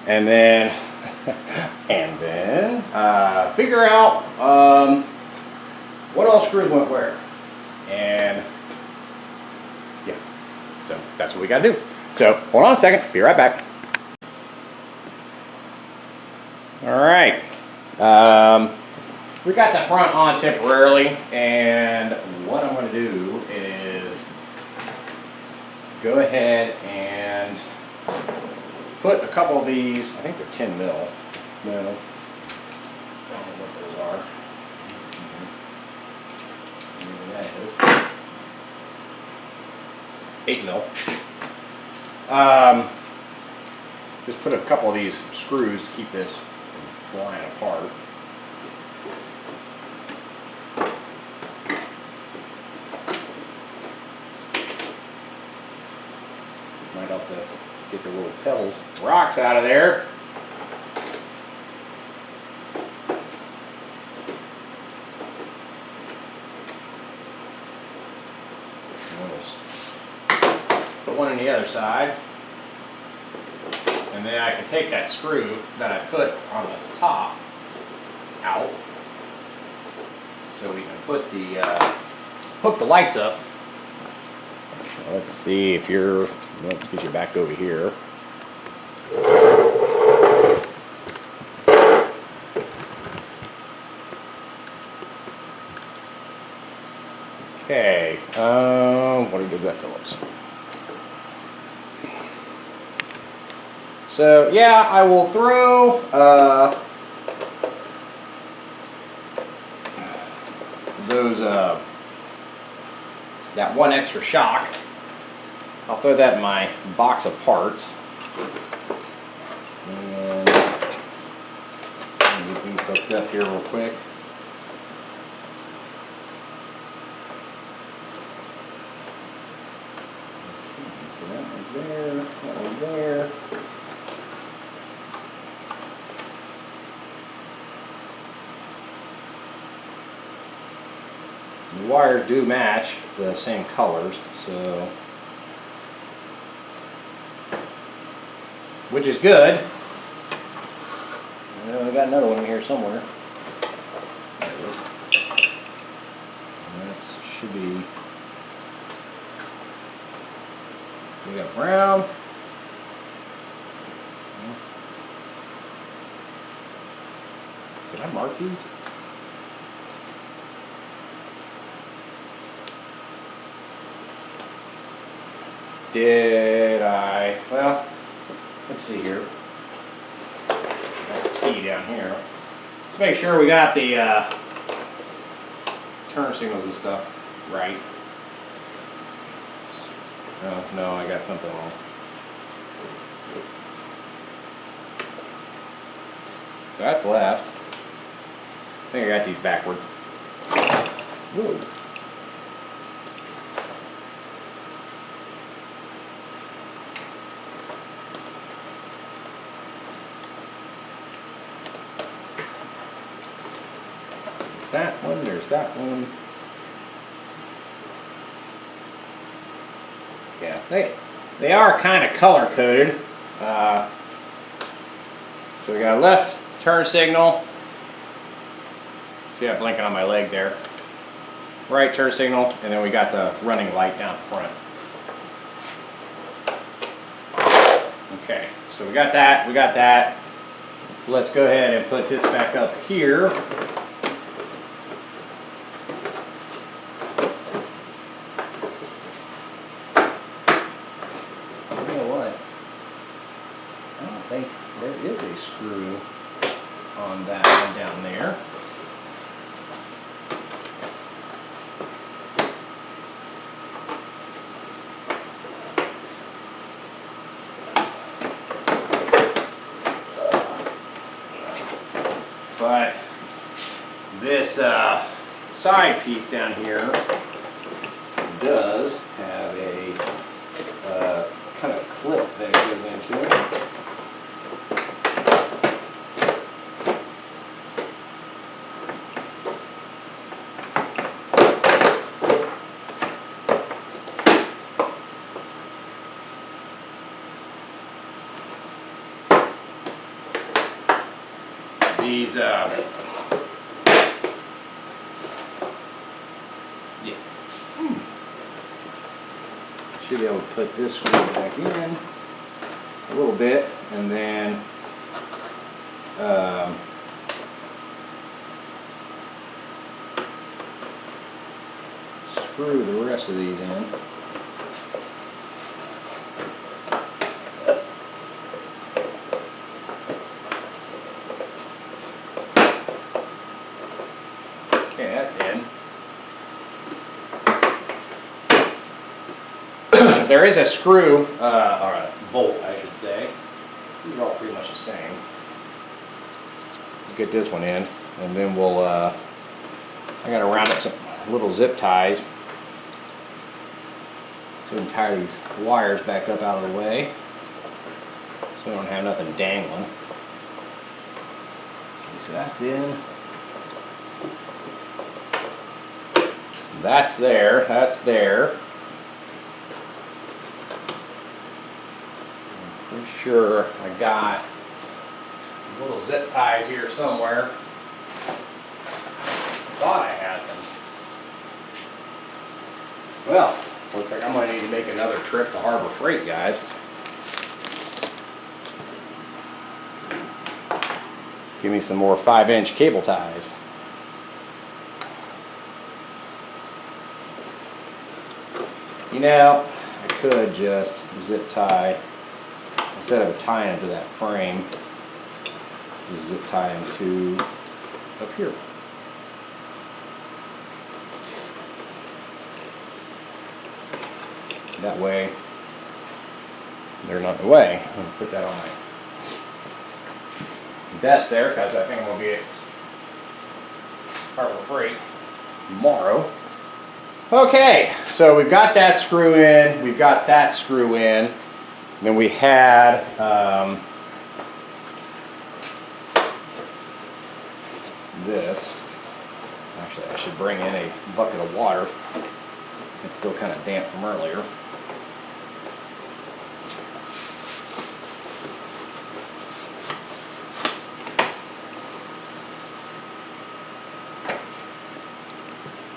And then, figure out what all screws went where. And yeah, so that's what we got to do. So hold on a second, be right back. All right. We got the front on temporarily, and what I'm going to do is go ahead and put a couple of these, I think they're 10 mil. No, I don't know what those are. Let's see here. Maybe that is 8 mil. Just put a couple of these screws to keep this from flying apart. Might help to get the little pebbles, rocks out of there. Put one on the other side. And then I can take that screw that I put on the top out. So we can put the, hook the lights up. Let's see if you're, let's get you back over here. Okay, what did we do that, Phillips? So yeah, I will throw those that one extra shock. I'll throw that in my box of parts. And get these hooked up here real quick. Okay, so that one's there, that one's there. The wires do match the same colors, so which is good. I got another one in here somewhere. There it is. And that should be. We got brown. Did I mark these? Did I? Well, let's see here. Got the key down here. Let's make sure we got the turn signals and stuff right. Oh, no, I got something wrong. So that's left. I think I got these backwards. Whoa. That one, there's that one. Yeah, they are kind of color coded. So we got a left turn signal. See that blinking on my leg there. Right turn signal, and then we got the running light down the front. Okay, so we got that, we got that. Let's go ahead and put this back up here. There is a screw on that one down there. side piece down here does have a kind of clip that it goes into. These should be able to put this screw back in a little bit, and then screw the rest of these in. Okay, that's in. There is a screw, or a bolt, I should say. These are all pretty much the same. Get this one in, and then we'll, I gotta round up some little zip ties so we can tie these wires back up out of the way so we don't have nothing dangling. Okay, so that's in. That's there, that's there. I'm sure I got little zip ties here somewhere. Thought I had some. Well, looks like I'm going to need to make another trip to Harbor Freight, guys. Give me some more 5-inch cable ties. You know, I could just zip tie, instead of tying them to that frame, just zip tie them to up here. That way, they're not in the way. I'm going to put that on my desk there, because I think I'm going to be at Harbor Freight tomorrow. Okay, so we've got that screw in, we've got that screw in, then we had this. Actually, I should bring in a bucket of water. It's still kind of damp from earlier.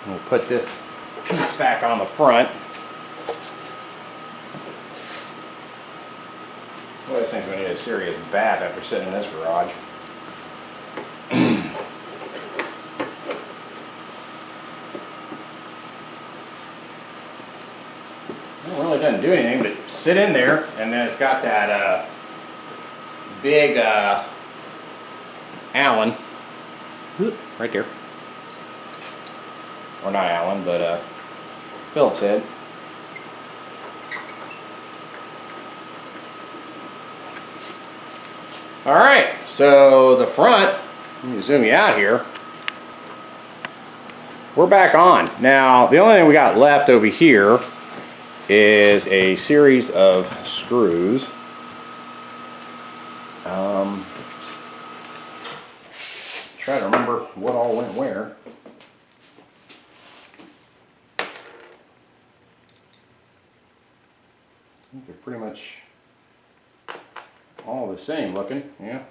We'll put this piece back on the front. Well, this thing's going to need a serious bath after sitting in this garage. It really doesn't do anything but sit in there, and then it's got that big Allen right there. Or not Allen, but Phillips head. Alright, so the front, let me zoom you out here. We're back on. Now, the only thing we got left over here is a series of screws. Try to remember what all went where. I think they're pretty much all the same looking, yeah.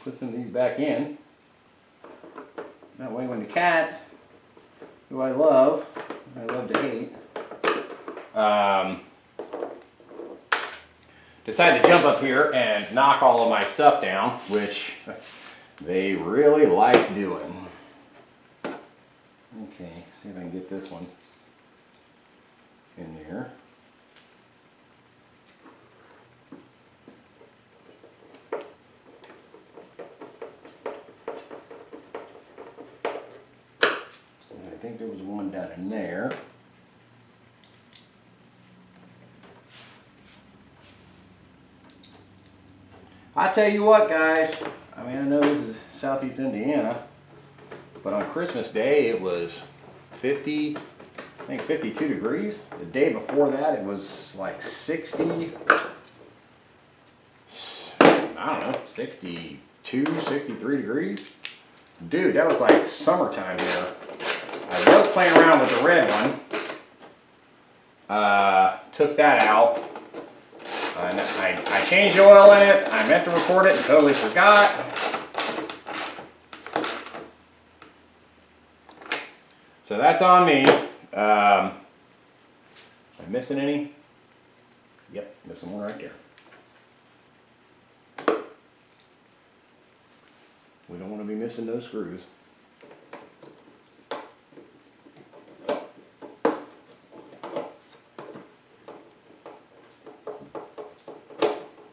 Put some of these back in. That way when the cats, who I love to hate, decide to jump up here and knock all of my stuff down, which they really like doing. Okay, see if I can get this one in there. I think think there was one down in there. I tell you what, guys, I mean, I know this is Southeast Indiana, but on Christmas Day it was 50, I think 52 degrees. The day before that it was like 60, I don't know, 62, 63 degrees. Dude, that was like summertime here. I was playing around with the red one. Took that out. I changed the oil in it. I meant to record it and totally forgot. So that's on me. Am I missing any? Yep, missing one right there. We don't want to be missing those screws.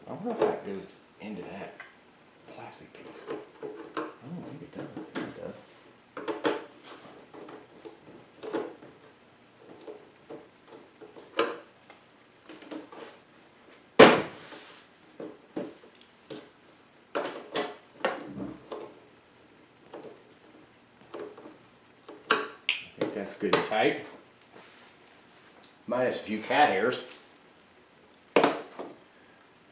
I wonder if that goes into that plastic piece. Oh, I think it does. I think it does. I think that's good and tight. Minus a few cat hairs.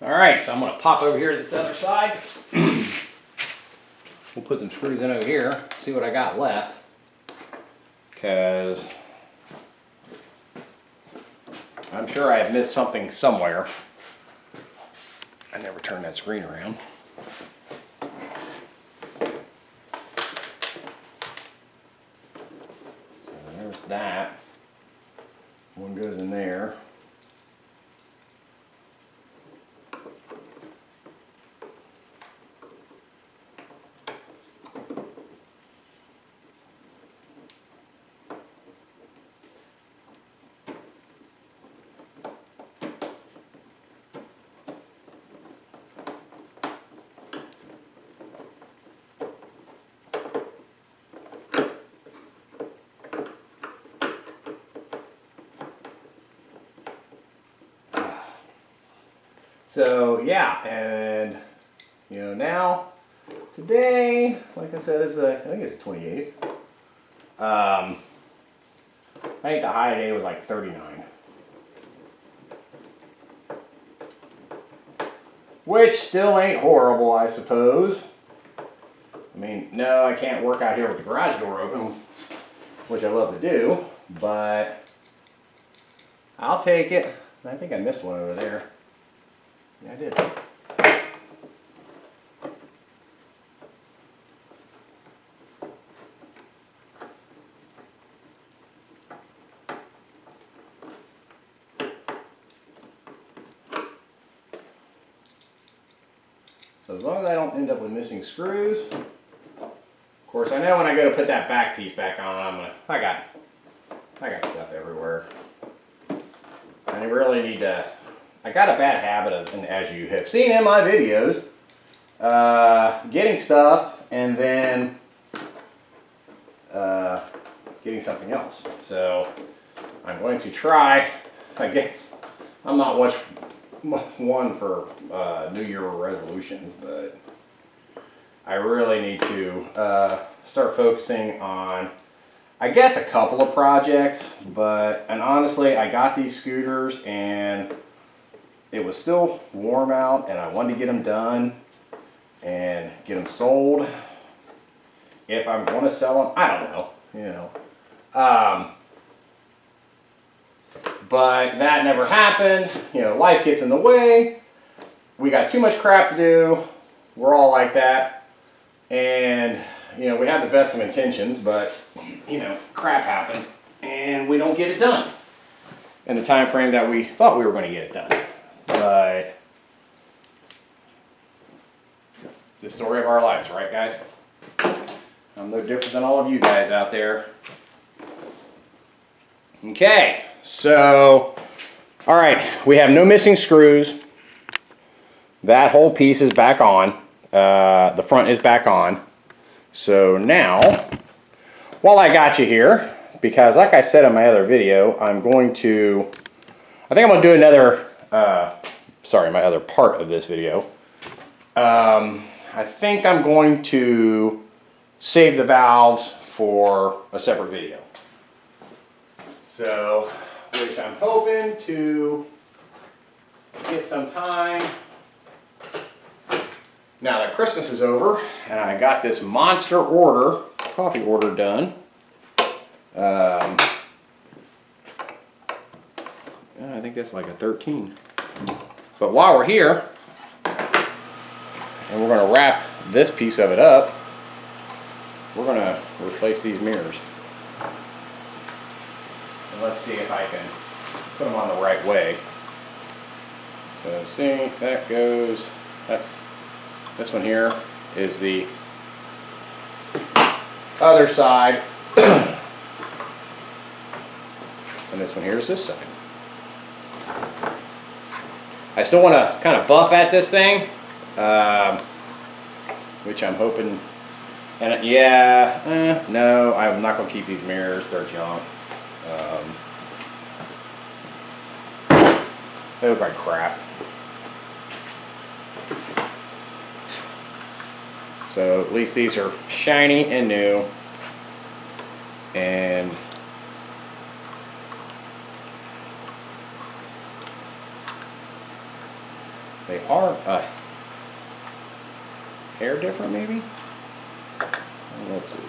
Alright, so I'm going to pop over here to this other side. We'll put some screws in over here, see what I got left. Because I'm sure I have missed something somewhere. I never turned that screen around. So there's that. One goes in there. So yeah, and you know, now today, like I said, is I think it's the 28th. I think the high today was like 39, which still ain't horrible, I suppose. I mean, no, I can't work out here with the garage door open, which I love to do, but I'll take it. I think I missed one over there. Yeah, I did. So as long as I don't end up with missing screws, of course I know when I go to put that back piece back on, I got stuff everywhere. I really need to. I got a bad habit of, and as you have seen in my videos, getting stuff and then getting something else. So I'm going to try. I guess I'm not much one for New Year resolutions, but I really need to start focusing on, I guess, a couple of projects. And honestly, I got these scooters and it was still warm out, and I wanted to get them done and get them sold. If I'm going to sell them, I don't know, you know. But that never happened. You know, life gets in the way. We got too much crap to do. We're all like that. And, you know, we have the best of intentions, but, you know, crap happens, and we don't get it done in the time frame that we thought we were going to get it done. But the story of our lives, right, guys? I'm no different than all of you guys out there. Okay, so, all right, we have no missing screws. That whole piece is back on. The front is back on. So now, while I got you here, because like I said in my other video, I think I'm going to do another, sorry, my other part of this video. I think I'm going to save the valves for a separate video. So, which I'm hoping to get some time. Now that Christmas is over, and I got this monster order, coffee order done. I think that's like a 13. But while we're here, and we're going to wrap this piece of it up, we're going to replace these mirrors. And let's see if I can put them on the right way. So see, that goes, this one here is the other side. And this one here is this side. I still want to kind of buff at this thing, which I'm hoping, and yeah, no, I'm not going to keep these mirrors, they're junk. They look like crap. So at least these are shiny and new, and they are a hair different maybe? Let's see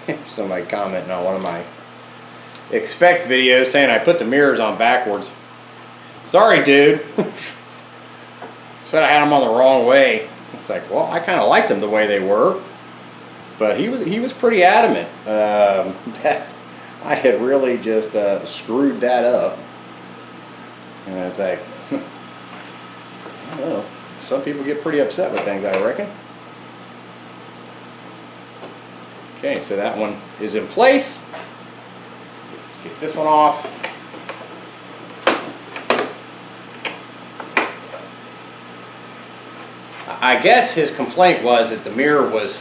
here. Somebody commenting on one of my expect videos saying I put the mirrors on backwards. Sorry, dude. Said I had them on the wrong way. It's like, well, I kind of liked them the way they were, but he was pretty adamant that I had really just screwed that up. And it's like, I don't know. Some people get pretty upset with things, I reckon. Okay, so that one is in place. Let's get this one off. I guess his complaint was that the mirror was,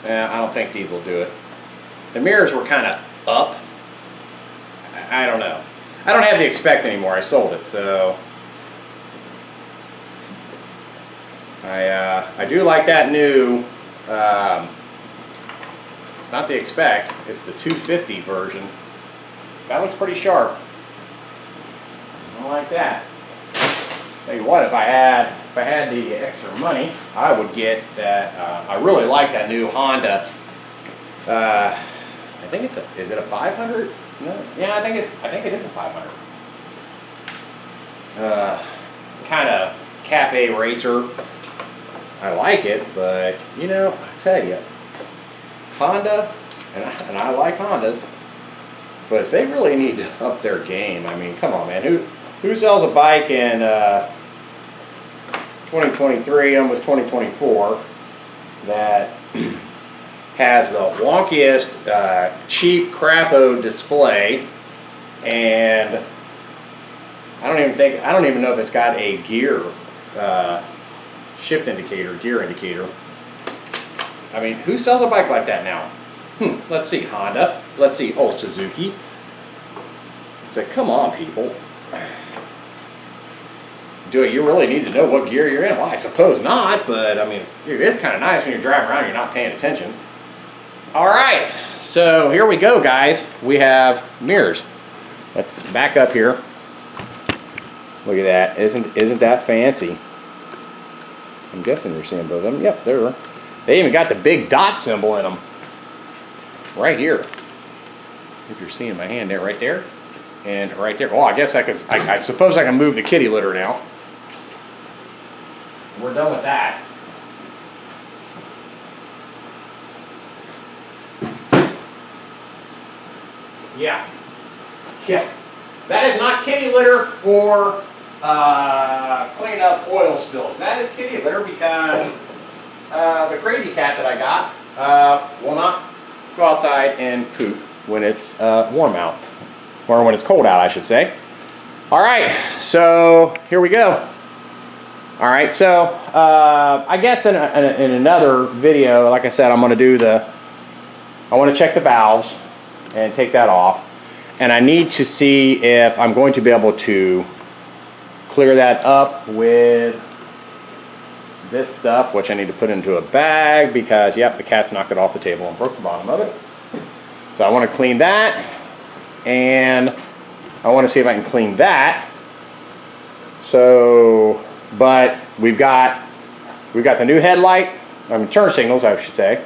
I don't think these will do it. The mirrors were kind of up. I don't know. I don't have the expect anymore. I sold it, so I do like that new. It's not the expect. It's the 250 version. That looks pretty sharp. I like that. Tell you what, if I had the extra money, I would get that. I really like that new Honda. I think it's is it a 500? No, yeah, I think it is a 500. Kind of cafe racer. I like it, but you know, I tell you, Honda, and I like Hondas, but they really need to up their game. I mean, come on, man. Who sells a bike in 2023, almost 2024, that has the wonkiest, cheap, crapo display, and I don't even know if it's got a gear, shift indicator, gear indicator. I mean, who sells a bike like that now? Let's see, Honda. Let's see, oh, Suzuki. It's like, come on, people. Do you really need to know what gear you're in? Well, I suppose not, but I mean, it is kind of nice when you're driving around and you're not paying attention. All right, so here we go, guys. We have mirrors. Let's back up here. Look at that. Isn't that fancy? I'm guessing you're seeing both of them. Yep, there. They even got the big dot symbol in them. Right here. If you're seeing my hand there, right there, and right there. Well, I guess I suppose I can move the kitty litter now. We're done with that. Yeah. That is not kitty litter for cleaning up oil spills. That is kitty litter because the crazy cat that I got will not go outside and poop when it's warm out, or when it's cold out, I should say. All right, so here we go. All right, so I guess in another video, like I said, I'm going to do I want to check the valves and take that off. And I need to see if I'm going to be able to clear that up with this stuff, which I need to put into a bag because, yep, the cat's knocked it off the table and broke the bottom of it. So I want to clean that, and I want to see if I can clean that. So, but we've got the new headlight, turn signals, I should say.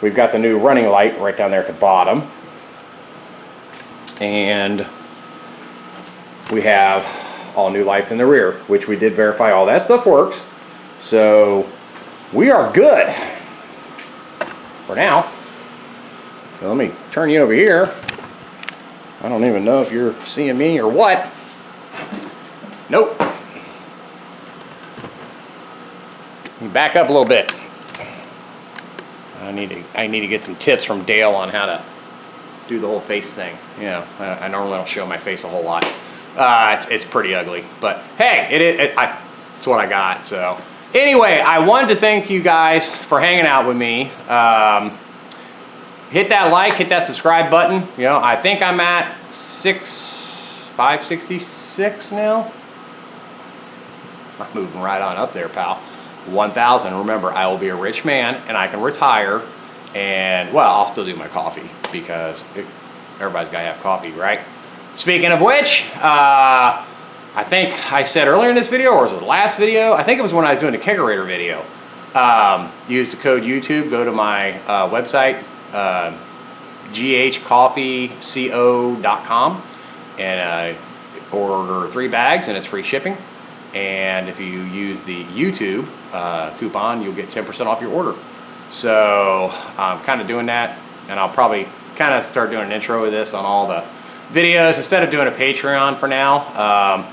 We've got the new running light right down there at the bottom. And we have all new lights in the rear, which we did verify all that stuff works. So we are good for now. So let me turn you over here. I don't even know if you're seeing me or what. Nope. Let me back up a little bit. I need to get some tips from Dale on how to do the whole face thing. You know, I normally don't show my face a whole lot. It's pretty ugly, but hey, it's what I got. So anyway, I wanted to thank you guys for hanging out with me. Hit that like, hit that subscribe button. You know, I think I'm at 566 now. I'm moving right on up there, pal. 1,000. Remember, I will be a rich man and I can retire, and well, I'll still do my coffee because everybody's got to have coffee, right? Speaking of which, I think I said earlier in this video, or was it the last video? I think it was when I was doing the kegerator video. Use the code YouTube. Go to my website, ghcoffeeco.com, and order 3 bags, and it's free shipping. And if you use the YouTube coupon, you'll get 10% off your order. So I'm kind of doing that, and I'll probably kind of start doing an intro of this on all the videos instead of doing a Patreon for now.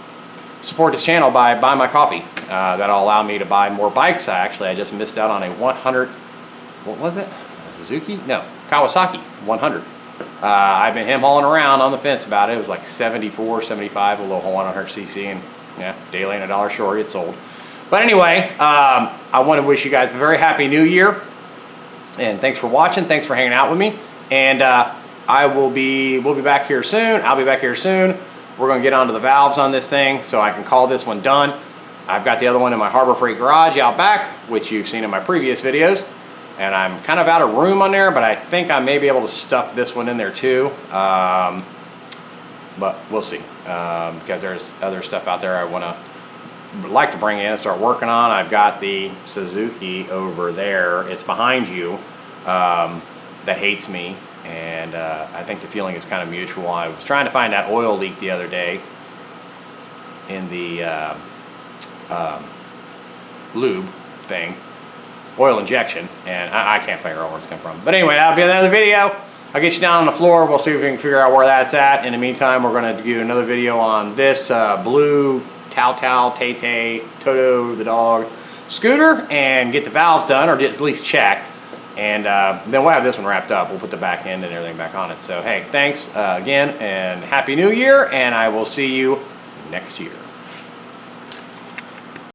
Support this channel by buying my coffee. That'll allow me to buy more bikes. I just missed out on a 100, what was it? A Suzuki? No, Kawasaki 100. I've been hem-hauling around on the fence about it. It was like 74, 75, a little 100cc, and yeah, daily and $1 short, it's sold. But anyway, I want to wish you guys a very happy new year, and thanks for watching. Thanks for hanging out with me, and we'll be back here soon. I'll be back here soon. We're going to get onto the valves on this thing so I can call this one done. I've got the other one in my Harbor Freight garage out back, which you've seen in my previous videos, and I'm kind of out of room on there, but I think I may be able to stuff this one in there too. But we'll see, because there's other stuff out there I would like to bring in and start working on. I've got the Suzuki over there. It's behind you, that hates me, and I think the feeling is kind of mutual. I was trying to find that oil leak the other day in the lube thing, oil injection, and I can't figure out where it's coming from. But anyway, that'll be another video. I'll get you down on the floor. We'll see if we can figure out where that's at. In the meantime, we're going to do another video on this blue TaoTao, Pt2, the dog scooter, and get the valves done, or just at least check. And then we'll have this one wrapped up. We'll put the back end and everything back on it. So hey, thanks again, and Happy New Year, and I will see you next year.